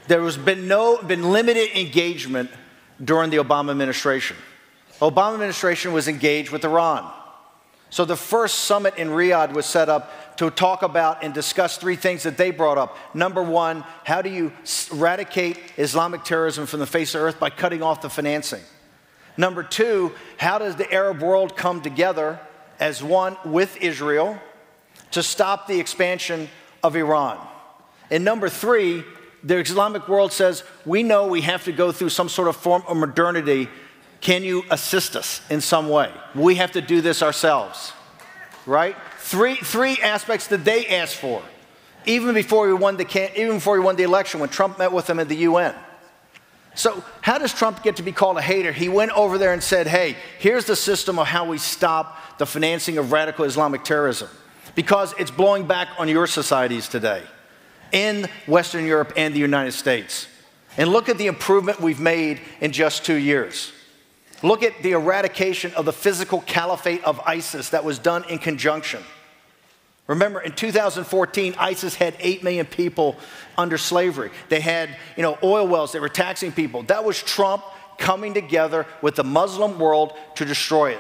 There has been limited engagement during the Obama administration. Obama administration was engaged with Iran. So the first summit in Riyadh was set up to talk about and discuss three things that they brought up. Number one, how do you eradicate Islamic terrorism from the face of the earth? By cutting off the financing. Number two, how does the Arab world come together as one with Israel to stop the expansion of Iran? And number three, the Islamic world says, we know we have to go through some sort of form of modernity. Can you assist us in some way? We have to do this ourselves, right? Three aspects that they asked for, even before we won the election, when Trump met with them at the UN. So how does Trump get to be called a hater? He went over there and said, hey, here's the system of how we stop the financing of radical Islamic terrorism, because it's blowing back on your societies today in Western Europe and the United States. And look at the improvement we've made in just 2 years. Look at the eradication of the physical caliphate of ISIS that was done in conjunction. Remember, in 2014, ISIS had 8 million people under slavery. They had, oil wells. They were taxing people. That was Trump coming together with the Muslim world to destroy it.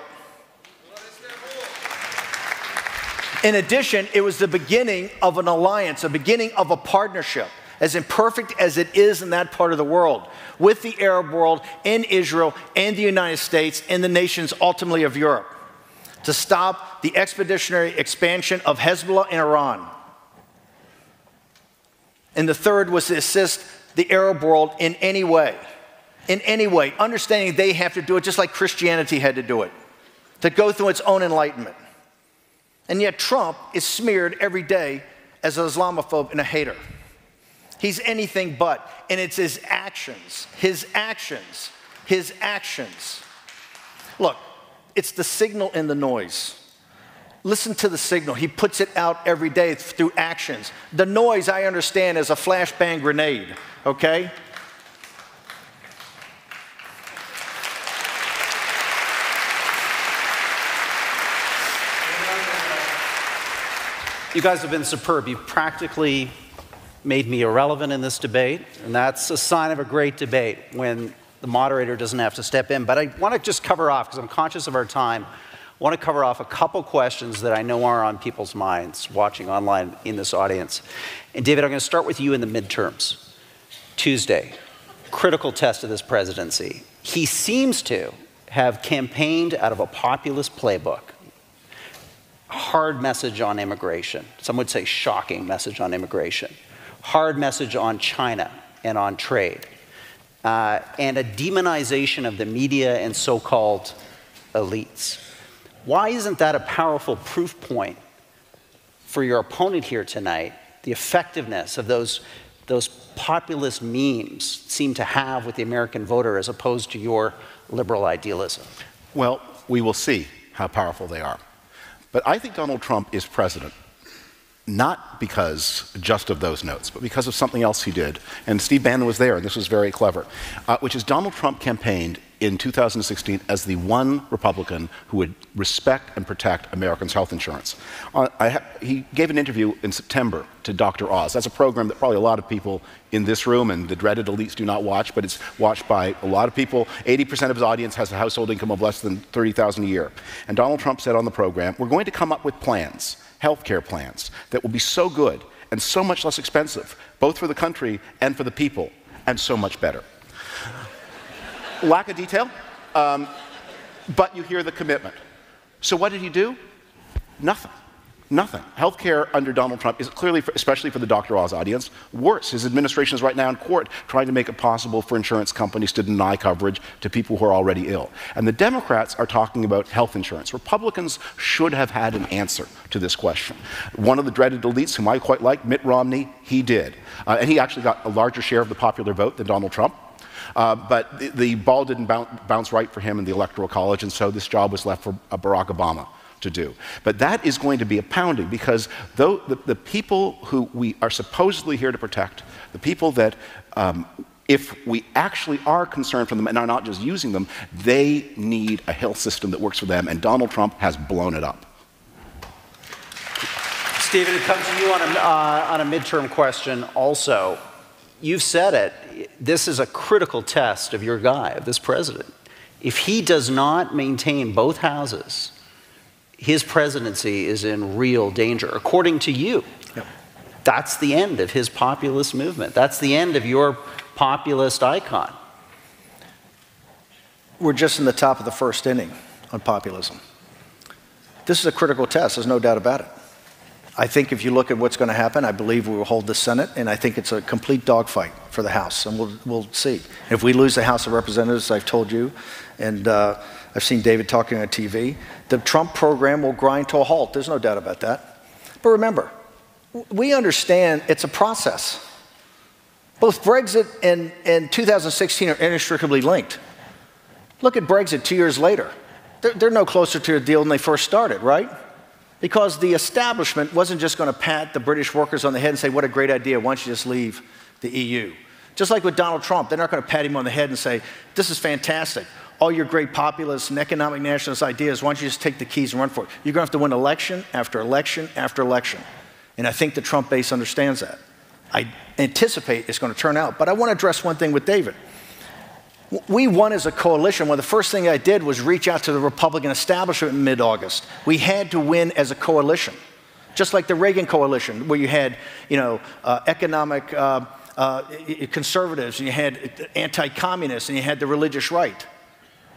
In addition, it was the beginning of an alliance, a beginning of a partnership, as imperfect as it is in that part of the world, with the Arab world, in Israel, and the United States, and the nations ultimately of Europe, to stop the expeditionary expansion of Hezbollah in Iran. And the third was to assist the Arab world in any way, understanding they have to do it just like Christianity had to do it, to go through its own enlightenment. And yet Trump is smeared every day as an Islamophobe and a hater. He's anything but, and it's his actions. Look, it's the signal and the noise. Listen to the signal. He puts it out every day through actions. The noise, I understand, is a flashbang grenade, okay? You guys have been superb. You've practically made me irrelevant in this debate, and that's a sign of a great debate when the moderator doesn't have to step in. But I want to just cover off, because I'm conscious of our time, I want to cover off a couple questions that I know are on people's minds watching online in this audience. And David, I'm going to start with you in the midterms. Tuesday, critical test of this presidency. He seems to have campaigned out of a populist playbook. Hard message on immigration. Some would say shocking message on immigration. Hard message on China and on trade. And a demonization of the media and so-called elites. Why isn't that a powerful proof point for your opponent here tonight, the effectiveness of those populist memes seem to have with the American voter as opposed to your liberal idealism? Well, we will see how powerful they are. But I think Donald Trump is president, not because just of those notes, but because of something else he did. And Steve Bannon was there, and this was very clever, which is Donald Trump campaigned in 2016 as the one Republican who would respect and protect Americans' health insurance. He gave an interview in September to Dr. Oz. That's a program that probably a lot of people in this room and the dreaded elites do not watch, but it's watched by a lot of people. 80% of his audience has a household income of less than $30,000 a year. And Donald Trump said on the program, we're going to come up with plans, healthcare plans, that will be so good and so much less expensive, both for the country and for the people, and so much better. Lack of detail, but you hear the commitment. So what did he do? Nothing. Nothing. Healthcare under Donald Trump is clearly, especially for the Dr. Oz audience, worse. His administration is right now in court trying to make it possible for insurance companies to deny coverage to people who are already ill. And the Democrats are talking about health insurance. Republicans should have had an answer to this question. One of the dreaded elites, whom I quite like, Mitt Romney, he did. And he actually got a larger share of the popular vote than Donald Trump. But the ball didn't bounce right for him in the Electoral College, and so this job was left for Barack Obama to do. But that is going to be a pounding, because though the people who we are supposedly here to protect, the people that, if we actually are concerned for them and are not just using them, they need a health system that works for them, and Donald Trump has blown it up. Stephen, it comes to you on a midterm question also. You've said it, this is a critical test of your guy, of this president. If he does not maintain both houses, his presidency is in real danger, according to you. Yep. That's the end of his populist movement. That's the end of your populist icon. We're just in the top of the first inning on populism. This is a critical test, there's no doubt about it. I think if you look at what's going to happen, I believe we will hold the Senate, and I think it's a complete dogfight for the House, and we'll see. If we lose the House of Representatives, I've told you, and I've seen David talking on TV, the Trump program will grind to a halt. There's no doubt about that. But remember, we understand it's a process. Both Brexit and 2016 are inextricably linked. Look at Brexit 2 years later. They're no closer to a deal than they first started, right? Because the establishment wasn't just going to pat the British workers on the head and say, what a great idea, why don't you just leave the EU? Just like with Donald Trump, they're not going to pat him on the head and say, this is fantastic. All your great populist and economic nationalist ideas, why don't you just take the keys and run for it? You're going to have to win election after election after election. And I think the Trump base understands that. I anticipate it's going to turn out. But I want to address one thing with David. We won as a coalition. One of the first things I did was reach out to the Republican establishment in mid-August. We had to win as a coalition, just like the Reagan coalition, where you had, economic conservatives, and you had anti-communists, and you had the religious right.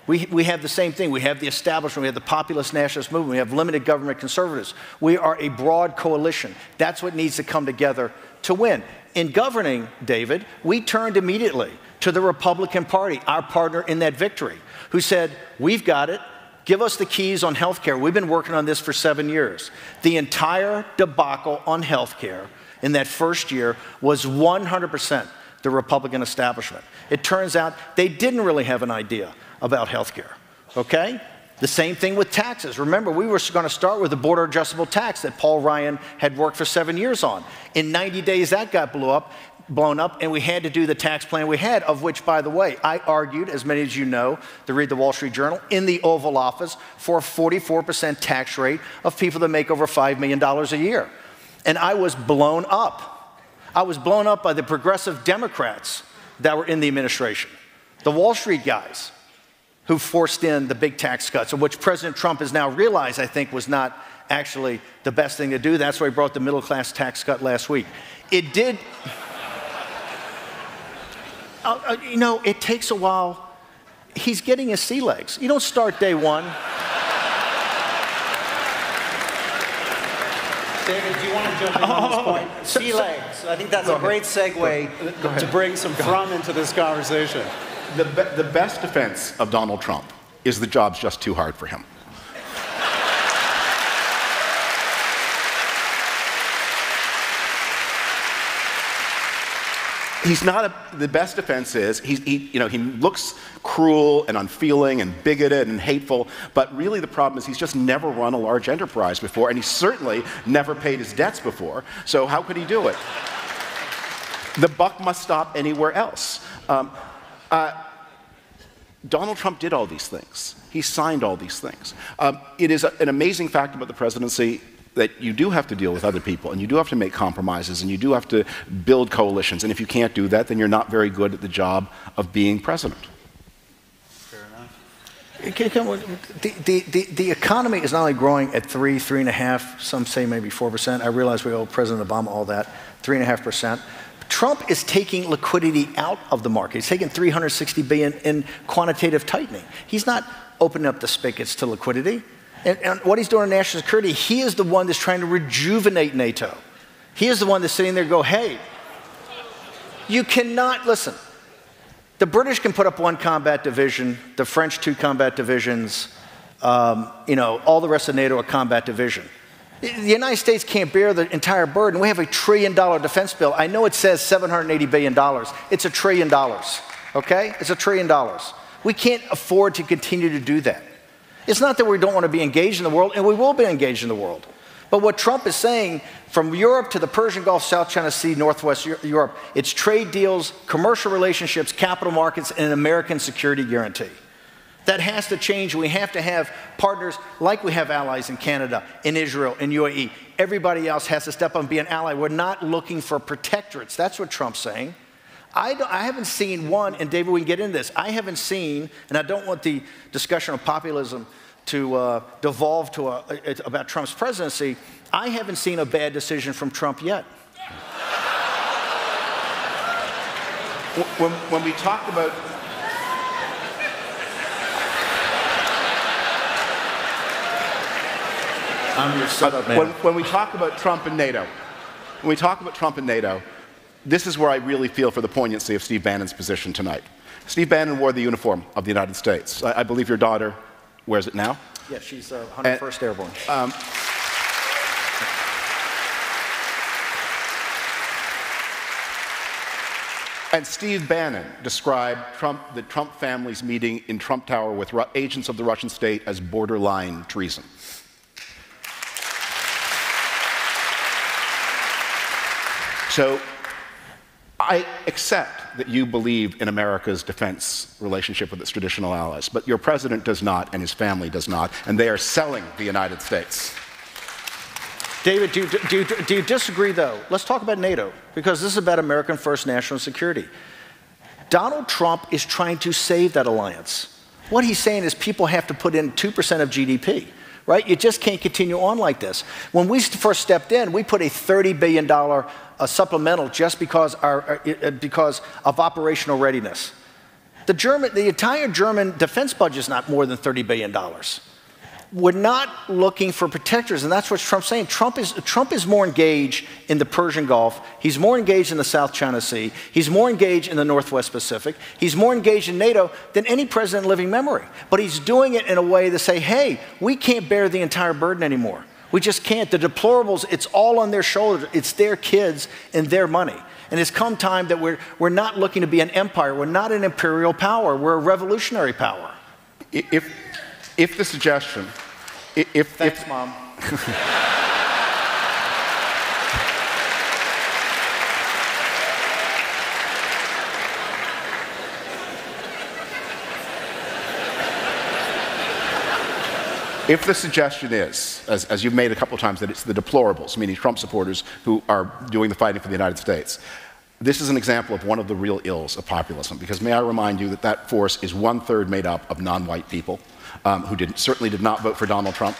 We have the same thing. We have the establishment. We have the populist nationalist movement. We have limited government conservatives. We are a broad coalition. That's what needs to come together to win. In governing, David, we turned immediately to the Republican Party, our partner in that victory, who said, we've got it. Give us the keys on health care. We've been working on this for 7 years. The entire debacle on health care in that first year was 100% the Republican establishment. It turns out they didn't really have an idea about health care, okay? The same thing with taxes. Remember, we were going to start with the border adjustable tax that Paul Ryan had worked for 7 years on. In 90 days, that got blown up, and we had to do the tax plan we had, of which, by the way, I argued, as many as you know, to read the Wall Street Journal, in the Oval Office for a 44% tax rate of people that make over $5 million a year. And I was blown up. I was blown up by the progressive Democrats that were in the administration, the Wall Street guys who forced in the big tax cuts, of which President Trump has now realized, I think, was not actually the best thing to do. That's why he brought the middle-class tax cut last week. It did, you know, it takes a while. He's getting his sea legs. You don't start day one. David, do you want to jump in on this point? Sea legs. I think that's a great segue to bring some Frum into this conversation. The best defense of Donald Trump is the job's just too hard for him. He's not the best defense is he looks cruel and unfeeling and bigoted and hateful, but really the problem is he's just never run a large enterprise before, and he certainly never paid his debts before, so how could he do it? The buck must stop anywhere else. Donald Trump did all these things. He signed all these things. It is an amazing fact about the presidency that you do have to deal with other people, and you do have to make compromises, and you do have to build coalitions, and if you can't do that, then you're not very good at the job of being president. Fair enough. The economy is not only growing at 3.5%, some say maybe 4%. I realize we owe President Obama all that, 3.5%. Trump is taking liquidity out of the market. He's taking $360 billion in quantitative tightening. He's not opening up the spigots to liquidity. And what he's doing in national security, he is the one that's trying to rejuvenate NATO. He is the one that's sitting there and go, hey, you cannot, listen, the British can put up 1 combat division, the French 2 combat divisions, all the rest of NATO a combat division. The United States can't bear the entire burden. We have a $1 trillion defense bill. I know it says $780 billion. It's $1 trillion, okay? It's $1 trillion. We can't afford to continue to do that. It's not that we don't want to be engaged in the world, and we will be engaged in the world. But what Trump is saying, from Europe to the Persian Gulf, South China Sea, Northwest Europe, it's trade deals, commercial relationships, capital markets, and an American security guarantee. That has to change. We have to have partners like we have allies in Canada, in Israel, in UAE. Everybody else has to step up and be an ally. We're not looking for protectorates. That's what Trump's saying. I haven't seen one, and David, we can get into this. I haven't seen, and I don't want the discussion of populism to devolve to about Trump's presidency. I haven't seen a bad decision from Trump yet. When we talk about I'm your setup man. When we talk about Trump and NATO, this is where I really feel for the poignancy of Steve Bannon's position tonight. Steve Bannon wore the uniform of the United States. I believe your daughter wears it now. Yeah, she's 101st Airborne. And Steve Bannon described the Trump family's meeting in Trump Tower with agents of the Russian state as borderline treason. So I accept that you believe in America's defense relationship with its traditional allies, but your president does not and his family does not, and they are selling the United States. David, do you disagree, though? Let's talk about NATO, because this is about American first national security. Donald Trump is trying to save that alliance. What he's saying is people have to put in 2% of GDP. Right? You just can't continue on like this. When we first stepped in, we put a $30 billion supplemental just because of operational readiness. The entire German defense budget is not more than $30 billion. We're not looking for protectors, and that's what Trump's saying. Trump is more engaged in the Persian Gulf. He's more engaged in the South China Sea. He's more engaged in the Northwest Pacific. He's more engaged in NATO than any president in living memory. But he's doing it in a way to say, hey, we can't bear the entire burden anymore. We just can't. The deplorables, it's all on their shoulders. It's their kids and their money. And it's come time that we're not looking to be an empire. We're not an imperial power. We're a revolutionary power. If the suggestion, Thanks, Mom. If the suggestion is, as you've made a couple of times, that it's the deplorables, meaning Trump supporters, who are doing the fighting for the United States, this is an example of one of the real ills of populism, because may I remind you that that force is 1/3 made up of non-white people who certainly did not vote for Donald Trump.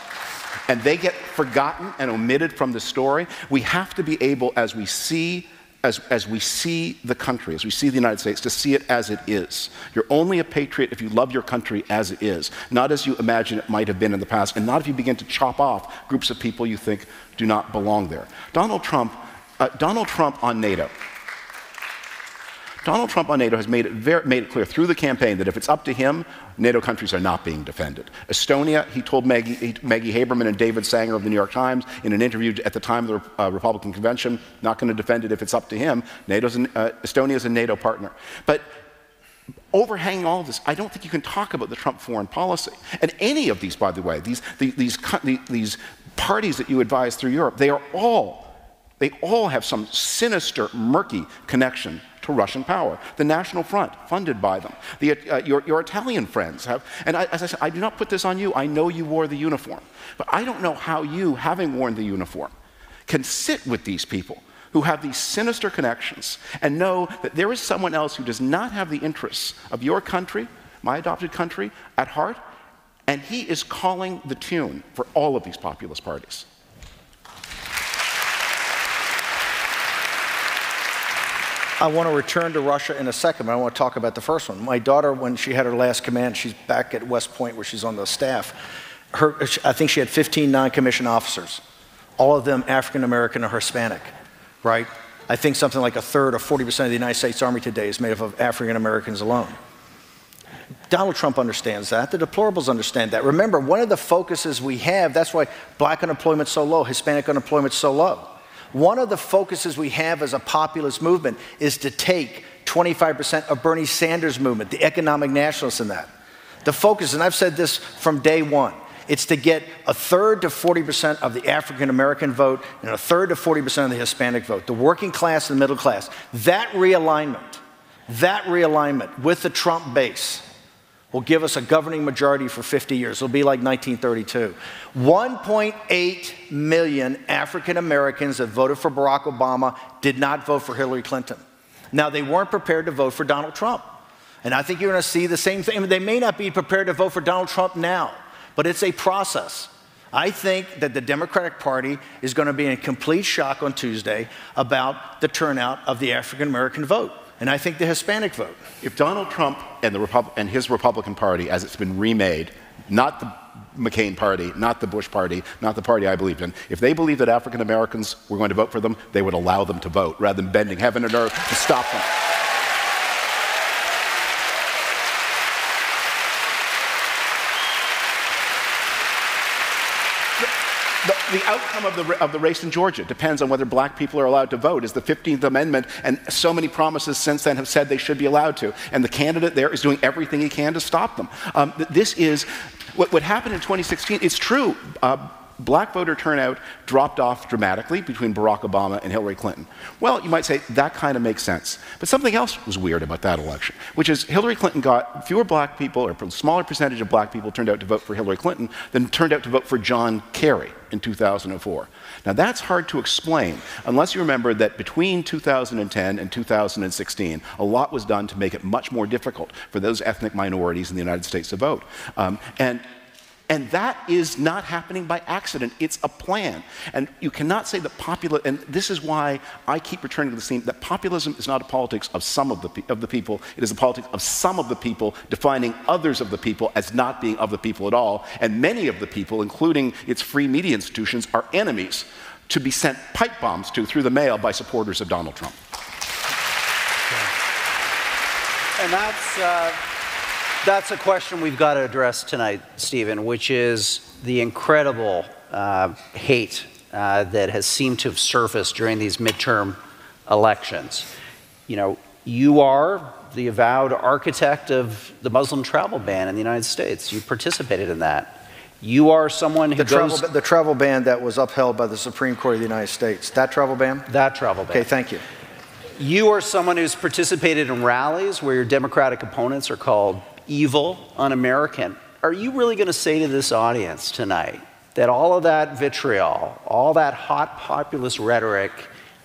And they get forgotten and omitted from the story. We have to be able, as we see the country, as we see the United States, to see it as it is. You're only a patriot if you love your country as it is, not as you imagine it might have been in the past, and not if you begin to chop off groups of people you think do not belong there. Donald Trump on NATO. Donald Trump on NATO has made it clear through the campaign that if it's up to him, NATO countries are not being defended. Estonia, he told Maggie Haberman and David Sanger of the New York Times in an interview at the time of the Republican convention, not going to defend it if it's up to him. Estonia is a NATO partner. But overhanging all of this, I don't think you can talk about the Trump foreign policy. And any of these, by the way, these parties that you advise through Europe, they all have some sinister, murky connection to Russian power. The National Front, funded by them. Your Italian friends have, and as I said, I do not put this on you. I know you wore the uniform. But I don't know how you, having worn the uniform, can sit with these people who have these sinister connections and know that there is someone else who does not have the interests of your country, my adopted country, at heart, and he is calling the tune for all of these populist parties. I want to return to Russia in a second, but I want to talk about the first one. My daughter, when she had her last command, she's back at West Point where she's on the staff. I think she had 15 non-commissioned officers, all of them African-American or Hispanic, right? I think something like 1/3 or 40% of the United States Army today is made up of African-Americans alone. Donald Trump understands that. The deplorables understand that. Remember, one of the focuses we have, that's why black unemployment's so low, Hispanic unemployment's so low. One of the focuses we have as a populist movement is to take 25% of Bernie Sanders' movement, the economic nationalists in that. The focus, and I've said this from day one, it's to get 1/3 to 40% of the African-American vote and 1/3 to 40% of the Hispanic vote, the working class and middle class. That realignment with the Trump base will give us a governing majority for 50 years. It'll be like 1932. 1.8 million African Americans that voted for Barack Obama did not vote for Hillary Clinton. Now, they weren't prepared to vote for Donald Trump. And I think you're going to see the same thing. They may not be prepared to vote for Donald Trump now, but it's a process. I think that the Democratic Party is going to be in complete shock on Tuesday about the turnout of the African American vote. And I think the Hispanic vote. If Donald Trump and his Republican Party, as it's been remade, not the McCain Party, not the Bush Party, not the party I believed in, if they believe that African Americans were going to vote for them, they would allow them to vote rather than bending heaven and earth to stop them. The outcome of the race in Georgia depends on whether black people are allowed to vote. Is the 15th Amendment, and so many promises since then have said they should be allowed to. And the candidate there is doing everything he can to stop them. This is what happened in 2016. It's true. Black voter turnout dropped off dramatically between Barack Obama and Hillary Clinton. Well, you might say that kind of makes sense. But something else was weird about that election, which is Hillary Clinton got fewer black people, or a smaller percentage of black people turned out to vote for Hillary Clinton than turned out to vote for John Kerry in 2004. Now, that's hard to explain unless you remember that between 2010 and 2016, a lot was done to make it much more difficult for those ethnic minorities in the United States to vote. And that is not happening by accident. It's a plan. And you cannot say that and this is why I keep returning to the theme, that populism is not a politics of some of the people. It is a politics of some of the people defining others of the people as not being of the people at all. And many of the people, including its free media institutions, are enemies to be sent pipe bombs to through the mail by supporters of Donald Trump. And that's a question we've got to address tonight, Stephen, which is the incredible hate that has seemed to have surfaced during these midterm elections. You know, You are the avowed architect of the Muslim travel ban in the United States. You participated in that. You are someone who the travel ban that was upheld by the Supreme Court of the United States. That travel ban? That travel ban. Okay, thank you. You are someone who's participated in rallies where your Democratic opponents are called evil, un-American. Are you really going to say to this audience tonight that all of that vitriol, all that hot populist rhetoric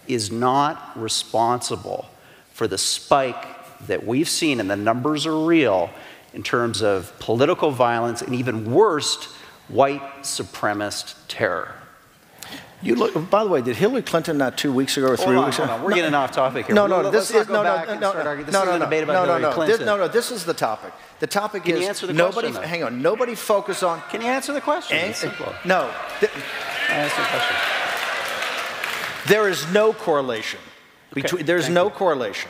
is not responsible for the spike that we've seen, and the numbers are real, in terms of political violence and even worse, white supremacist terror? You look, by the way, did Hillary Clinton not 2 weeks ago or 3 weeks ago? We're getting off topic here. This is This is the topic. The topic is, can you answer the question? Hang on, nobody focus on. Can you answer the question? No. Answer the question. There is no correlation between. There's no correlation.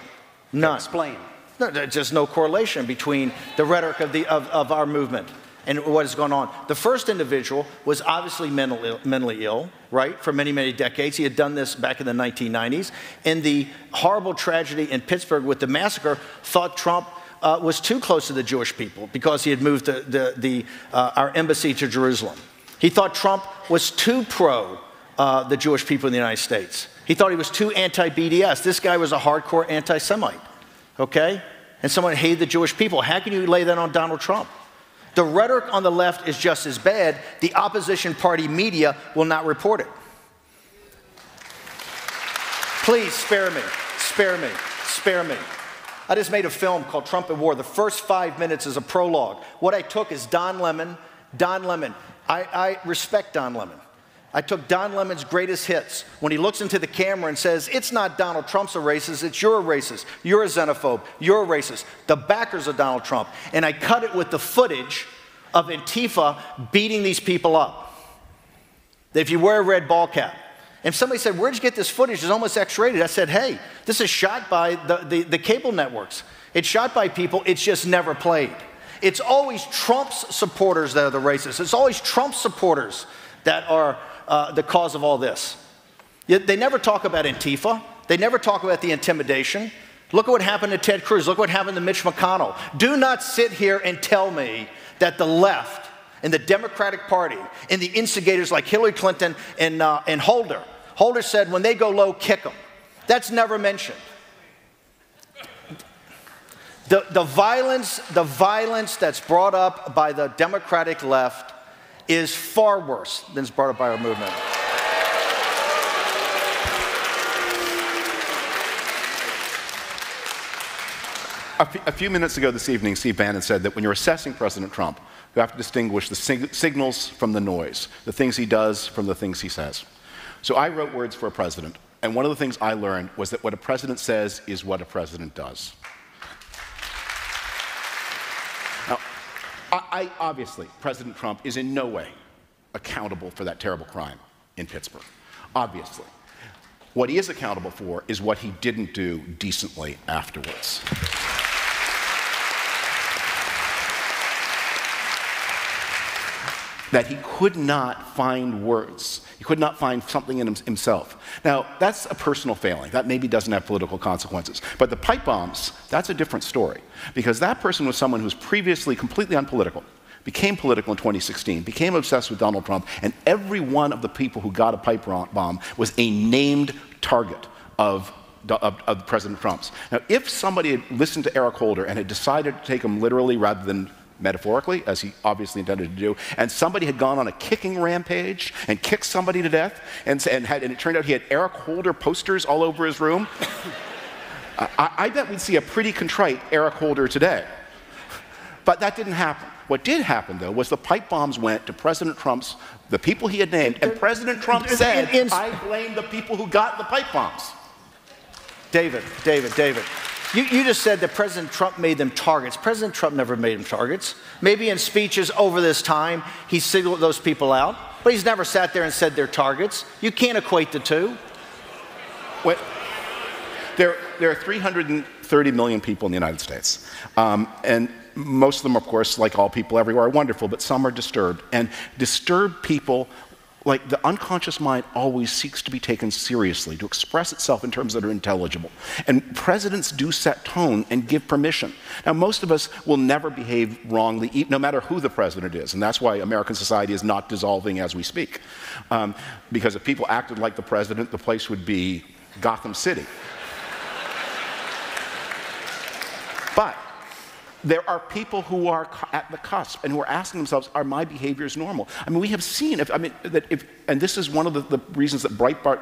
None. Explain. No, there's just no correlation between the rhetoric of our movement and what has gone on. The first individual was obviously mentally ill, right, for many, many decades. He had done this back in the 1990s. In the horrible tragedy in Pittsburgh with the massacre, thought Trump was too close to the Jewish people because he had moved our embassy to Jerusalem. He thought Trump was too pro the Jewish people in the United States. He thought he was too anti-BDS. This guy was a hardcore anti-Semite, okay? And someone hated the Jewish people. How can you lay that on Donald Trump? The rhetoric on the left is just as bad. The opposition party media will not report it. Please spare me, spare me, spare me. I just made a film called Trump at War. The first 5 minutes is a prologue. What I took is Don Lemon. I respect Don Lemon. I took Don Lemon's greatest hits when he looks into the camera and says, it's not Donald Trump's a racist, it's you're a racist, you're a xenophobe, you're a racist, the backers of Donald Trump. And I cut it with the footage of Antifa beating these people up. If you wear a red ball cap. And somebody said, where'd you get this footage? It's almost X-rated. I said, hey, this is shot by the cable networks. It's shot by people, it's just never played. It's always Trump's supporters that are the racists. It's always Trump's supporters that are the cause of all this. They never talk about Antifa. They never talk about the intimidation. Look at what happened to Ted Cruz. Look what happened to Mitch McConnell. Do not sit here and tell me that the left and the Democratic Party and the instigators like Hillary Clinton and Holder. Holder said when they go low, kick them. That's never mentioned. The violence that's brought up by the Democratic left is far worse than is brought up by our movement. A few minutes ago this evening, Steve Bannon said that when you're assessing President Trump, you have to distinguish the signals from the noise, the things he does from the things he says. So I wrote Words for a President, and one of the things I learned was that what a president says is what a president does. Now, obviously, President Trump is in no way accountable for that terrible crime in Pittsburgh. Obviously. What he is accountable for is what he didn't do decently afterwards. That he could not find words. He could not find something in himself. Now, that's a personal failing. That maybe doesn't have political consequences. But the pipe bombs, that's a different story. Because that person was someone who was previously completely unpolitical, became political in 2016, became obsessed with Donald Trump, and every one of the people who got a pipe bomb was a named target of President Trump's. Now, if somebody had listened to Eric Holder and had decided to take him literally rather than metaphorically, as he obviously intended to do, and somebody had gone on a kicking rampage and kicked somebody to death, and it turned out he had Eric Holder posters all over his room, I bet we'd see a pretty contrite Eric Holder today. But that didn't happen. What did happen, though, was the pipe bombs went to President Trump's, the people he had named, and President Trump said, I blame the people who got the pipe bombs. David. You just said that President Trump made them targets. President Trump never made them targets. Maybe in speeches over this time, he singled those people out, but he's never sat there and said they're targets. You can't equate the two. There are 330 million people in the United States. And most of them, of course, like all people everywhere, are wonderful, but some are disturbed. And disturbed people like the unconscious mind always seeks to be taken seriously, to express itself in terms that are intelligible. And presidents do set tone and give permission. Now, most of us will never behave wrongly, no matter who the president is. And that's why American society is not dissolving as we speak. Because if people acted like the president, the place would be Gotham City. But there are people who are at the cusp and who are asking themselves, are my behaviors normal? I mean, we have seen, and this is one of the reasons that Breitbart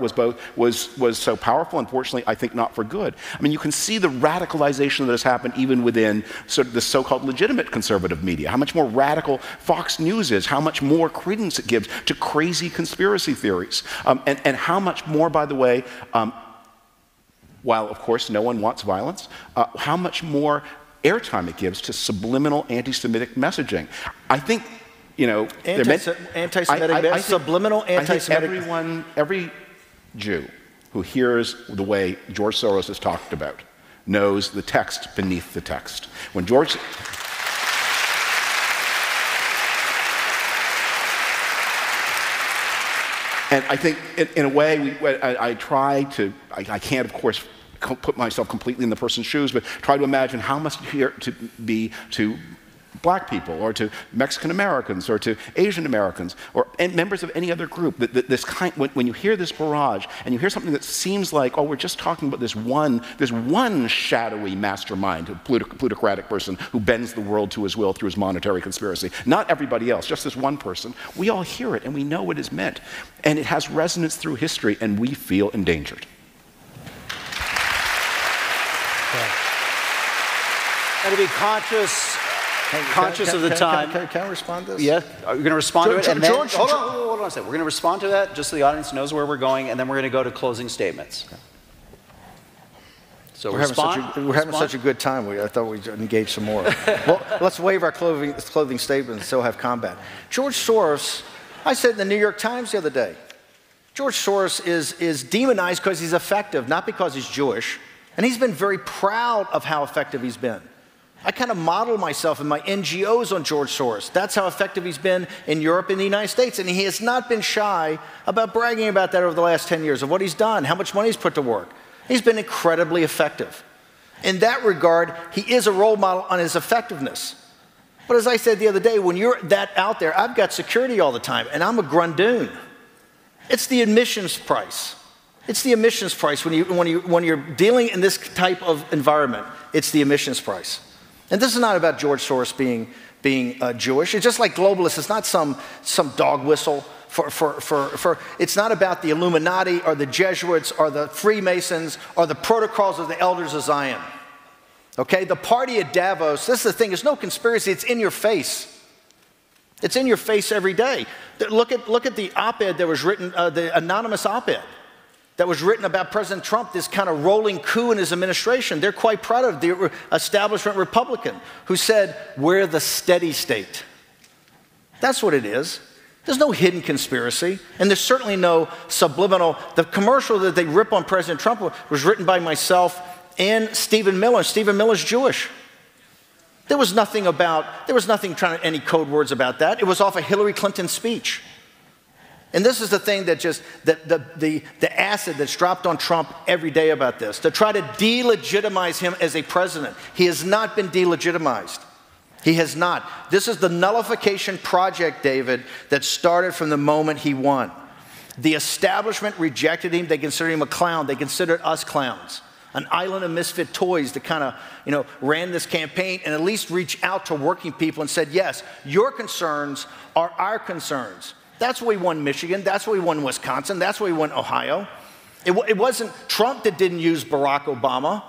was so powerful, unfortunately, I think not for good. I mean, you can see the radicalization that has happened even within sort of the so-called legitimate conservative media, how much more radical Fox News is, how much more credence it gives to crazy conspiracy theories, and how much more, by the way, while of course no one wants violence, how much more airtime it gives to subliminal anti-Semitic messaging. I think, you know, anti-Semitic, subliminal anti-Semitic. Every Jew who hears the way George Soros is talked about knows the text beneath the text. When George... And I think, in a way, I try to, I can't, of course, put myself completely in the person's shoes, but try to imagine how must it be to black people, or to Mexican Americans, or to Asian Americans, or members of any other group. This kind, when you hear this barrage, and you hear something that seems like, oh, we're just talking about this one shadowy mastermind, a plutocratic person who bends the world to his will through his monetary conspiracy. Not everybody else, just this one person. We all hear it, and we know what it is meant. And it has resonance through history, and we feel endangered. And to be conscious of the time. Can I respond to this? Yeah, are you going to respond to it? And then, George, hold on a second. We're going to respond to that just so the audience knows where we're going, and then we're going to go to closing statements. Okay. So we're having such a good time. I thought we'd engage some more. Well, let's waive our clothing statement and still have combat. George Soros, I said in the New York Times the other day, George Soros is demonized because he's effective, not because he's Jewish. And he's been very proud of how effective he's been. I kind of model myself and my NGOs on George Soros. That's how effective he's been in Europe and the United States. And he has not been shy about bragging about that over the last 10 years, of what he's done, how much money he's put to work. He's been incredibly effective. In that regard, he is a role model on his effectiveness. But as I said the other day, when you're that out there, I've got security all the time, and I'm a grundoon. It's the admissions price. It's the emissions price. When you're dealing in this type of environment, it's the emissions price. And this is not about George Soros being Jewish. It's just like globalists. It's not some dog whistle it's not about the Illuminati or the Jesuits or the Freemasons or the protocols of the elders of Zion. Okay, the party at Davos, this is the thing, it's no conspiracy, it's in your face. It's in your face every day. Look at the op-ed that was written, the anonymous op-ed that was written about President Trump, this kind of rolling coup in his administration. They're quite proud of the establishment Republican who said, we're the steady state. That's what it is. There's no hidden conspiracy, and there's certainly no subliminal. The commercial that they rip on President Trump was written by myself and Stephen Miller. Stephen Miller's Jewish. There was nothing trying to, any code words about that. It was off a Hillary Clinton speech. And this is the thing that just, the acid that's dropped on Trump every day about this, to try to delegitimize him as a president. He has not been delegitimized. He has not. This is the nullification project, David, that started from the moment he won. The establishment rejected him. They considered him a clown. They considered us clowns. An island of misfit toys that kind of, ran this campaign and at least reached out to working people and said, yes, your concerns are our concerns. That's why we won Michigan. That's why we won Wisconsin. That's why we won Ohio. It wasn't Trump that didn't use Barack Obama,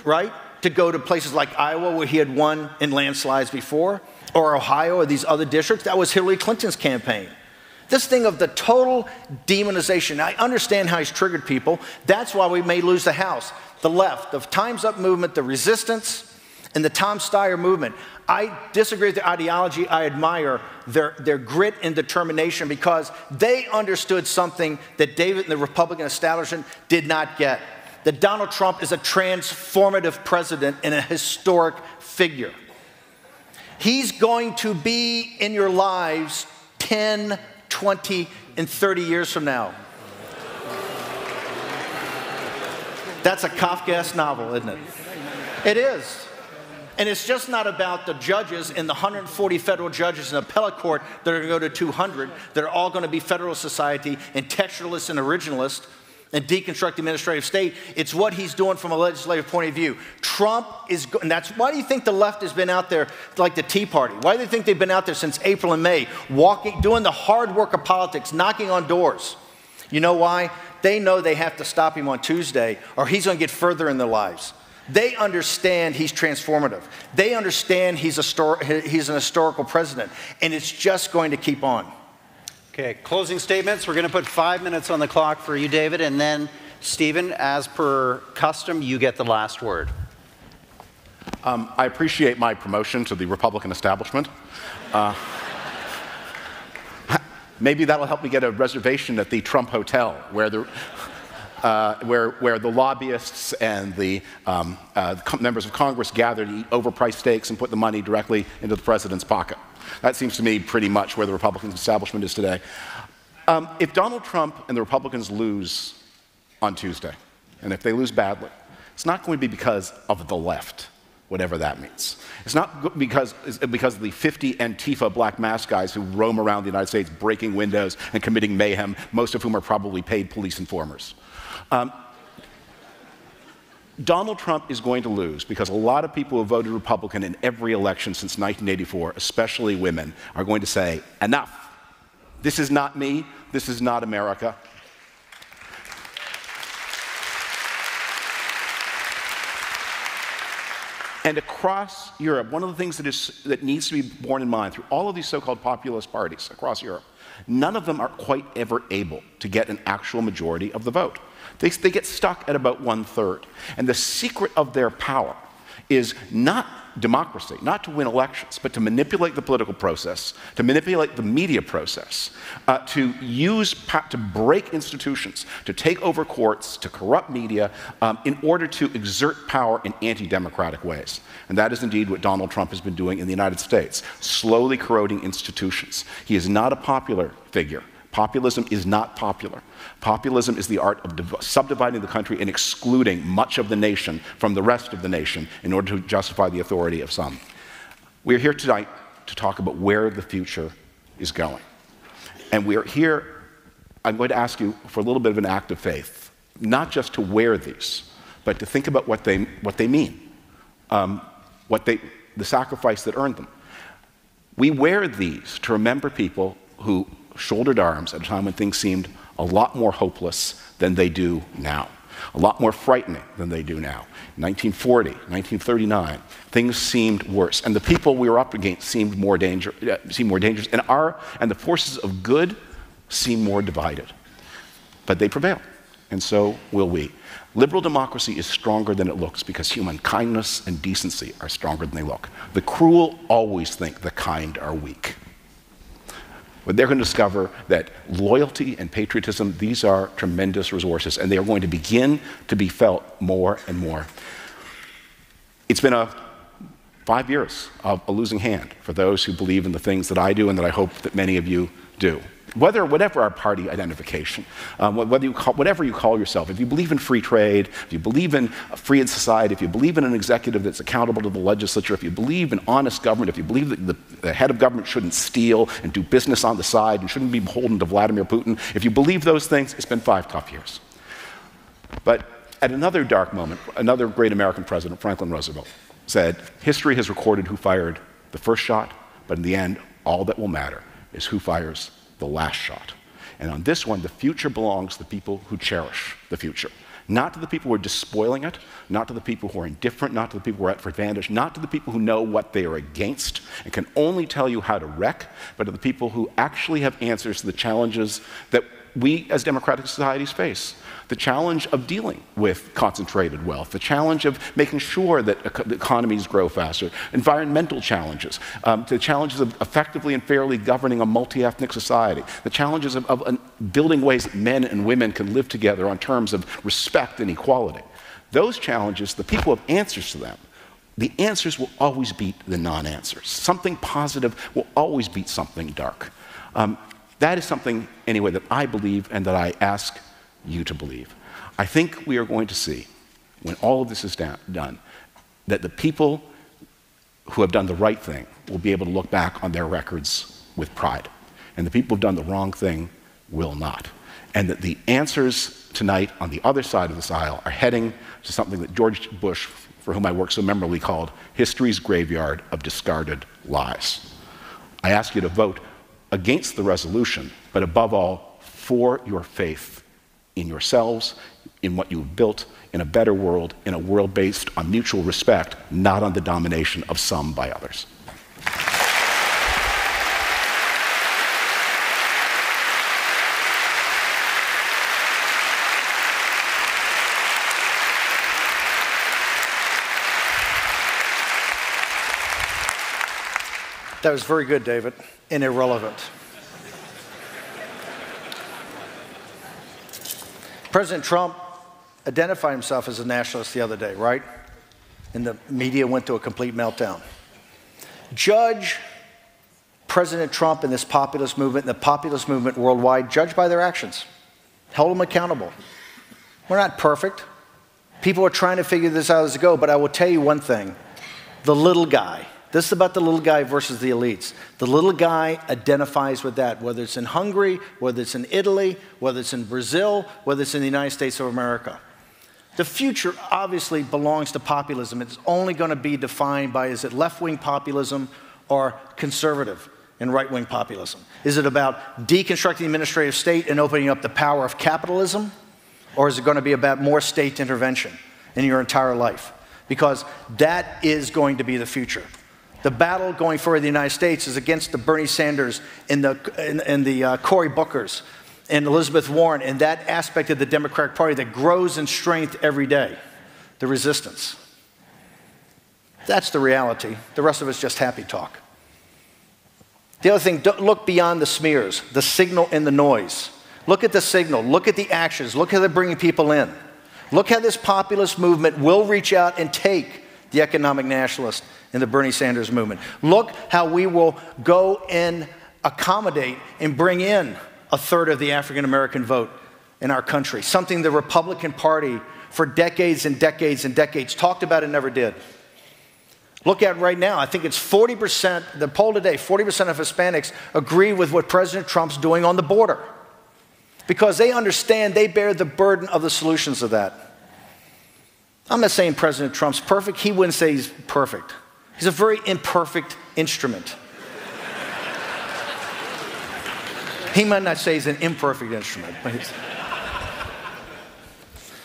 right, to go to places like Iowa where he had won in landslides before, or Ohio or these other districts. That was Hillary Clinton's campaign. This thing of the total demonization, I understand how he's triggered people. That's why we may lose the House. The left, the Time's Up movement, the resistance, and the Tom Steyer movement. I disagree with their ideology. I admire their grit and determination because they understood something that David and the Republican establishment did not get. That Donald Trump is a transformative president and a historic figure. He's going to be in your lives 10, 20 in 30 years from now. That's a Kafkaesque novel, isn't it? It is. And it's just not about the judges and the 140 federal judges in appellate court that are going to go to 200, that are all going to be Federalist Society and textualists and originalists and deconstruct the administrative state. It's what he's doing from a legislative point of view. Trump is, and that's why do you think the left has been out there like the Tea Party? Why do they think they've been out there since April and May, doing the hard work of politics, knocking on doors? You know why? They know they have to stop him on Tuesday or he's going to get further in their lives. They understand he's transformative. They understand he's an historical president, and it's just going to keep on. Okay, closing statements. We're going to put 5 minutes on the clock for you, David, and then Stephen, as per custom, you get the last word. I appreciate my promotion to the Republican establishment. Maybe that'll help me get a reservation at the Trump Hotel, where the lobbyists and the members of Congress gather to eat overpriced steaks and put the money directly into the president's pocket. That seems to me pretty much where the Republican establishment is today. If Donald Trump and the Republicans lose on Tuesday, and if they lose badly, it's not going to be because of the left, whatever that means. It's not because of the 50 Antifa black mask guys who roam around the United States breaking windows and committing mayhem, most of whom are probably paid police informers. Donald Trump is going to lose because a lot of people who voted Republican in every election since 1984, especially women, are going to say, enough. This is not me. This is not America. And across Europe, one of the things that needs to be borne in mind through all of these so-called populist parties across Europe, none of them are quite ever able to get an actual majority of the vote. They get stuck at about 1/3. And the secret of their power is not democracy, not to win elections, but to manipulate the political process, to manipulate the media process, to break institutions, to take over courts, to corrupt media, in order to exert power in anti-democratic ways. And that is indeed what Donald Trump has been doing in the United States, slowly corroding institutions. He is not a popular figure. Populism is not popular. Populism is the art of subdividing the country and excluding much of the nation from the rest of the nation in order to justify the authority of some. We're here tonight to talk about where the future is going. And we're here, I'm going to ask you for a little bit of an act of faith, not just to wear these, but to think about what they mean, the sacrifice that earned them. We wear these to remember people who shouldered arms at a time when things seemed a lot more hopeless than they do now, a lot more frightening than they do now. 1940, 1939, things seemed worse, and the people we were up against seemed more dangerous, and the forces of good seemed more divided. But they prevailed, and so will we. Liberal democracy is stronger than it looks because human kindness and decency are stronger than they look. The cruel always think the kind are weak. But they're going to discover that loyalty and patriotism, these are tremendous resources, and they are going to begin to be felt more and more. It's been 5 years of a losing hand for those who believe in the things that I do and that I hope that many of you do. Whatever our party identification, whatever you call yourself, if you believe in free trade, if you believe in a free society, if you believe in an executive that's accountable to the legislature, if you believe in honest government, if you believe that the head of government shouldn't steal and do business on the side and shouldn't be beholden to Vladimir Putin, if you believe those things, it's been 5 tough years. But at another dark moment, another great American president, Franklin Roosevelt, said, history has recorded who fired the first shot, but in the end, all that will matter is who fires the last shot. And on this one, the future belongs to the people who cherish the future. Not to the people who are despoiling it, not to the people who are indifferent, not to the people who are out for advantage, not to the people who know what they are against and can only tell you how to wreck, but to the people who actually have answers to the challenges that we as democratic societies face. The challenge of dealing with concentrated wealth, the challenge of making sure that economies grow faster, environmental challenges, the challenges of effectively and fairly governing a multi-ethnic society, the challenges of building ways that men and women can live together on terms of respect and equality. Those challenges, the people have answers to them. The answers will always beat the non-answers. Something positive will always beat something dark. That is something, anyway, that I believe and that I ask you to believe. I think we are going to see, when all of this is done, that the people who have done the right thing will be able to look back on their records with pride, and the people who have done the wrong thing will not. And that the answers tonight on the other side of this aisle are heading to something that George Bush, for whom I worked so memorably, called history's graveyard of discarded lies. I ask you to vote against the resolution, but above all, for your faith in yourselves, in what you've built, in a better world, in a world based on mutual respect, not on the domination of some by others. That was very good, David, and irrelevant. President Trump identified himself as a nationalist the other day, right? And the media went to a complete meltdown. Judge President Trump and this populist movement and the populist movement worldwide, judged by their actions. Hold them accountable. We're not perfect. People are trying to figure this out as they go, but I will tell you one thing. The little guy. This is about the little guy versus the elites. The little guy identifies with that, whether it's in Hungary, whether it's in Italy, whether it's in Brazil, whether it's in the United States of America. The future obviously belongs to populism. It's only going to be defined by, is it left-wing populism or conservative and right-wing populism? Is it about deconstructing the administrative state and opening up the power of capitalism? Or is it going to be about more state intervention in your entire life? Because that is going to be the future. The battle going forward in the United States is against the Bernie Sanders and the Cory Bookers and Elizabeth Warren and that aspect of the Democratic Party that grows in strength every day, the resistance. That's the reality. The rest of it's just happy talk. The other thing, don't look beyond the smears, the signal and the noise. Look at the signal. Look at the actions. Look how they're bringing people in. Look how this populist movement will reach out and take the economic nationalists in the Bernie Sanders movement. Look how we will go and accommodate and bring in a third of the African American vote in our country, something the Republican Party for decades and decades and decades talked about and never did. Look at right now, I think it's 40%, the poll today, 40% of Hispanics agree with what President Trump's doing on the border because they understand they bear the burden of the solutions of that. I'm not saying President Trump's perfect. He wouldn't say he's perfect. He's a very imperfect instrument. He might not say he's an imperfect instrument, but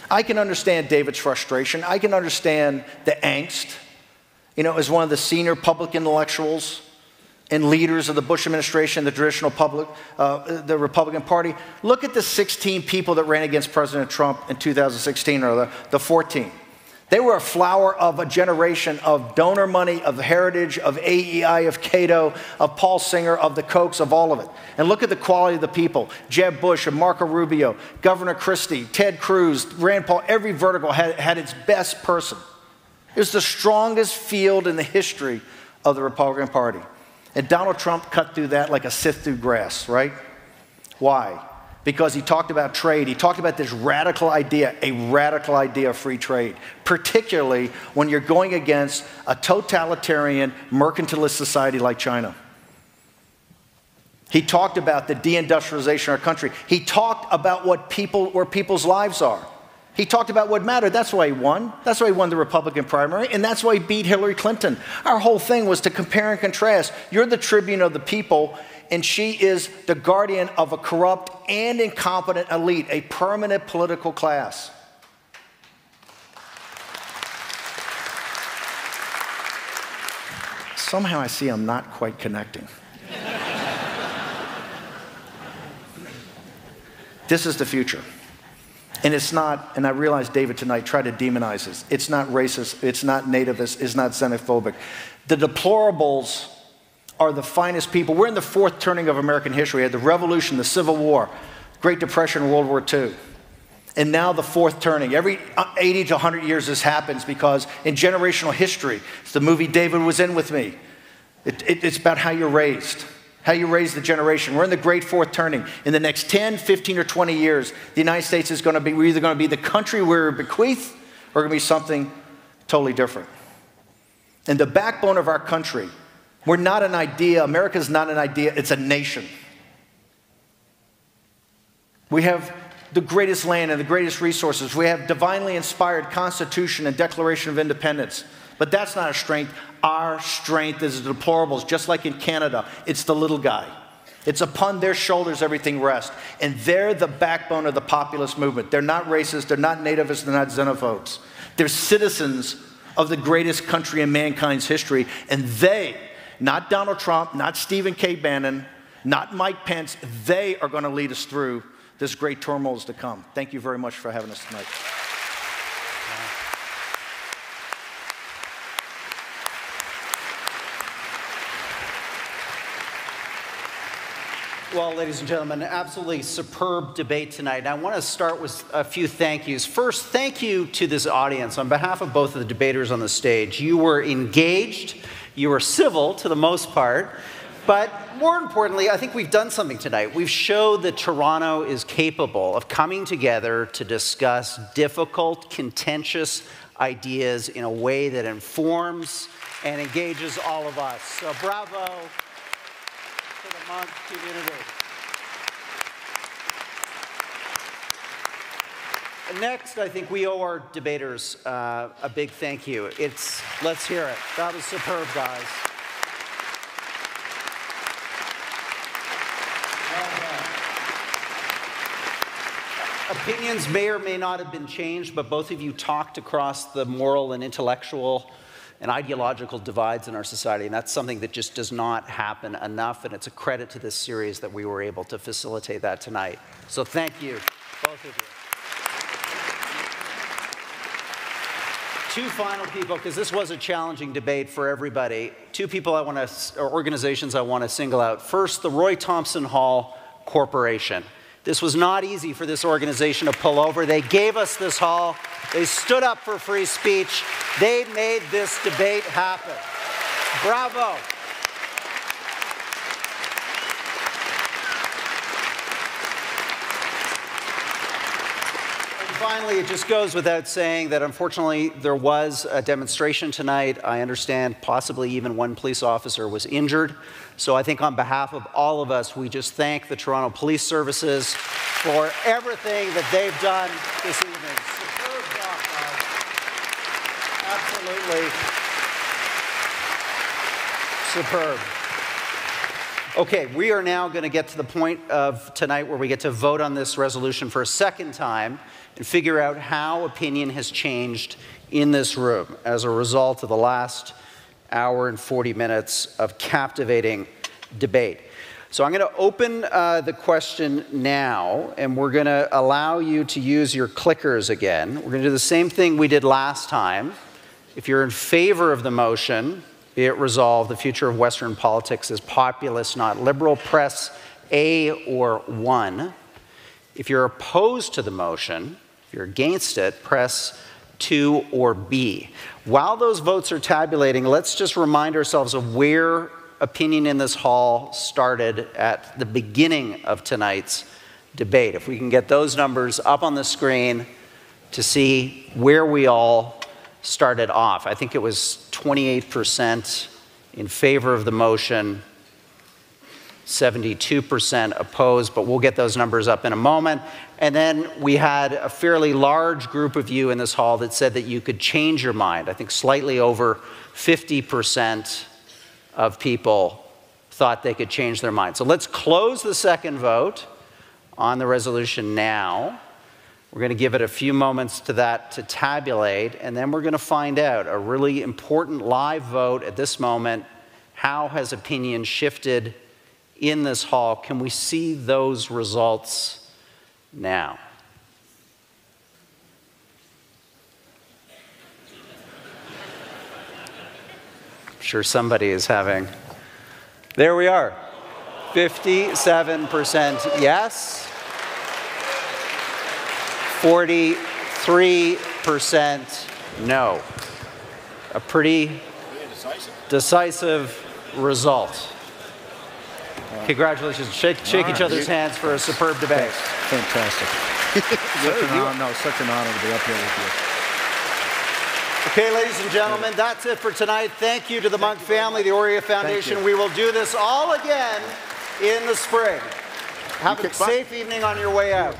I can understand David's frustration. I can understand the angst. You know, as one of the senior public intellectuals and leaders of the Bush administration, the traditional the Republican Party, look at the 16 people that ran against President Trump in 2016, or the 14. They were a flower of a generation of donor money, of heritage, of AEI, of Cato, of Paul Singer, of the Kochs, of all of it. And look at the quality of the people. Jeb Bush and Marco Rubio, Governor Christie, Ted Cruz, Rand Paul, every vertical had its best person. It was the strongest field in the history of the Republican Party. And Donald Trump cut through that like a sift through grass, right? Why? Because he talked about trade. He talked about this radical idea, a radical idea of free trade, particularly when you're going against a totalitarian, mercantilist society like China. He talked about the deindustrialization of our country. He talked about where people's lives are. He talked about what mattered. That's why he won. That's why he won the Republican primary, and that's why he beat Hillary Clinton. Our whole thing was to compare and contrast. You're the tribune of the people, and she is the guardian of a corrupt and incompetent elite, a permanent political class. Somehow I see I'm not quite connecting. This is the future. And it's not, and I realize David tonight tried to demonize this. It's not racist, it's not nativist, it's not xenophobic. The deplorables are the finest people. We're in the fourth turning of American history. We had the Revolution, the Civil War, Great Depression, World War II. And now the fourth turning. Every 80 to 100 years this happens because in generational history, it's the movie David was in with me. It's about how you're raised. how you raise the generation. We're in the great fourth turning. In the next 10, 15, or 20 years, the United States is going to be, we're either going to be the country we're bequeathed or going to be something totally different. And the backbone of our country, we're not an idea. America's not an idea. It's a nation. We have the greatest land and the greatest resources. We have divinely inspired Constitution and Declaration of Independence. But that's not our strength. Our strength is the deplorables, just like in Canada. It's the little guy. It's upon their shoulders everything rests. And they're the backbone of the populist movement. They're not racist. They're not nativists. They're not xenophobes. They're citizens of the greatest country in mankind's history. And they, not Donald Trump, not Stephen K. Bannon, not Mike Pence, they are going to lead us through this great turmoil is to come. Thank you very much for having us tonight. Well, ladies and gentlemen, absolutely superb debate tonight. I want to start with a few thank yous. First, thank you to this audience. On behalf of both of the debaters on the stage, you were engaged, you were civil to the most part, but more importantly, I think we've done something tonight. We've showed that Toronto is capable of coming together to discuss difficult, contentious ideas in a way that informs and engages all of us. So bravo to the Monk community. Next, I think we owe our debaters a big thank you. Let's hear it. That was superb, guys. Opinions may or may not have been changed, but both of you talked across the moral and intellectual and ideological divides in our society, and that's something that just does not happen enough, and it's a credit to this series that we were able to facilitate that tonight. So thank you, both of you. Two final people, because this was a challenging debate for everybody. Two people or organizations I want to single out. First, the Roy Thompson Hall Corporation. This was not easy for this organization to pull over. They gave us this hall. They stood up for free speech. They made this debate happen. Bravo. And finally, it just goes without saying that unfortunately there was a demonstration tonight. I understand possibly even one police officer was injured. So I think on behalf of all of us, we just thank the Toronto Police Services for everything that they've done this evening. Superb job, guys. Absolutely superb. Okay, we are now going to get to the point of tonight where we get to vote on this resolution for a second time and figure out how opinion has changed in this room as a result of the last hour and 40 minutes of captivating debate. So I'm going to open the question now, and we're going to allow you to use your clickers again. We're going to do the same thing we did last time. If you're in favor of the motion, be it resolved, the future of Western politics is populist, not liberal, press A or 1. If you're opposed to the motion, if you're against it, press 2 or B. While those votes are tabulating, let's just remind ourselves of where opinion in this hall started at the beginning of tonight's debate. If we can get those numbers up on the screen to see where we all started off. I think it was 28% in favor of the motion, 72% opposed, but we'll get those numbers up in a moment. And then we had a fairly large group of you in this hall that said that you could change your mind. I think slightly over 50% of people thought they could change their mind. So let's close the second vote on the resolution now. We're going to give it a few moments to that to tabulate, and then we're going to find out a really important live vote at this moment. How has opinion shifted in this hall? Can we see those results now? I'm sure somebody is having. There we are. 57% yes. 43% no. A pretty decisive result. Congratulations. Shake each other's hands for a superb debate. Fantastic. Such an honor to be up here with you. Okay, ladies and gentlemen, that's it for tonight. Thank you to the Monk family, the Aurea Foundation. We will do this all again in the spring. Have a safe evening on your way out.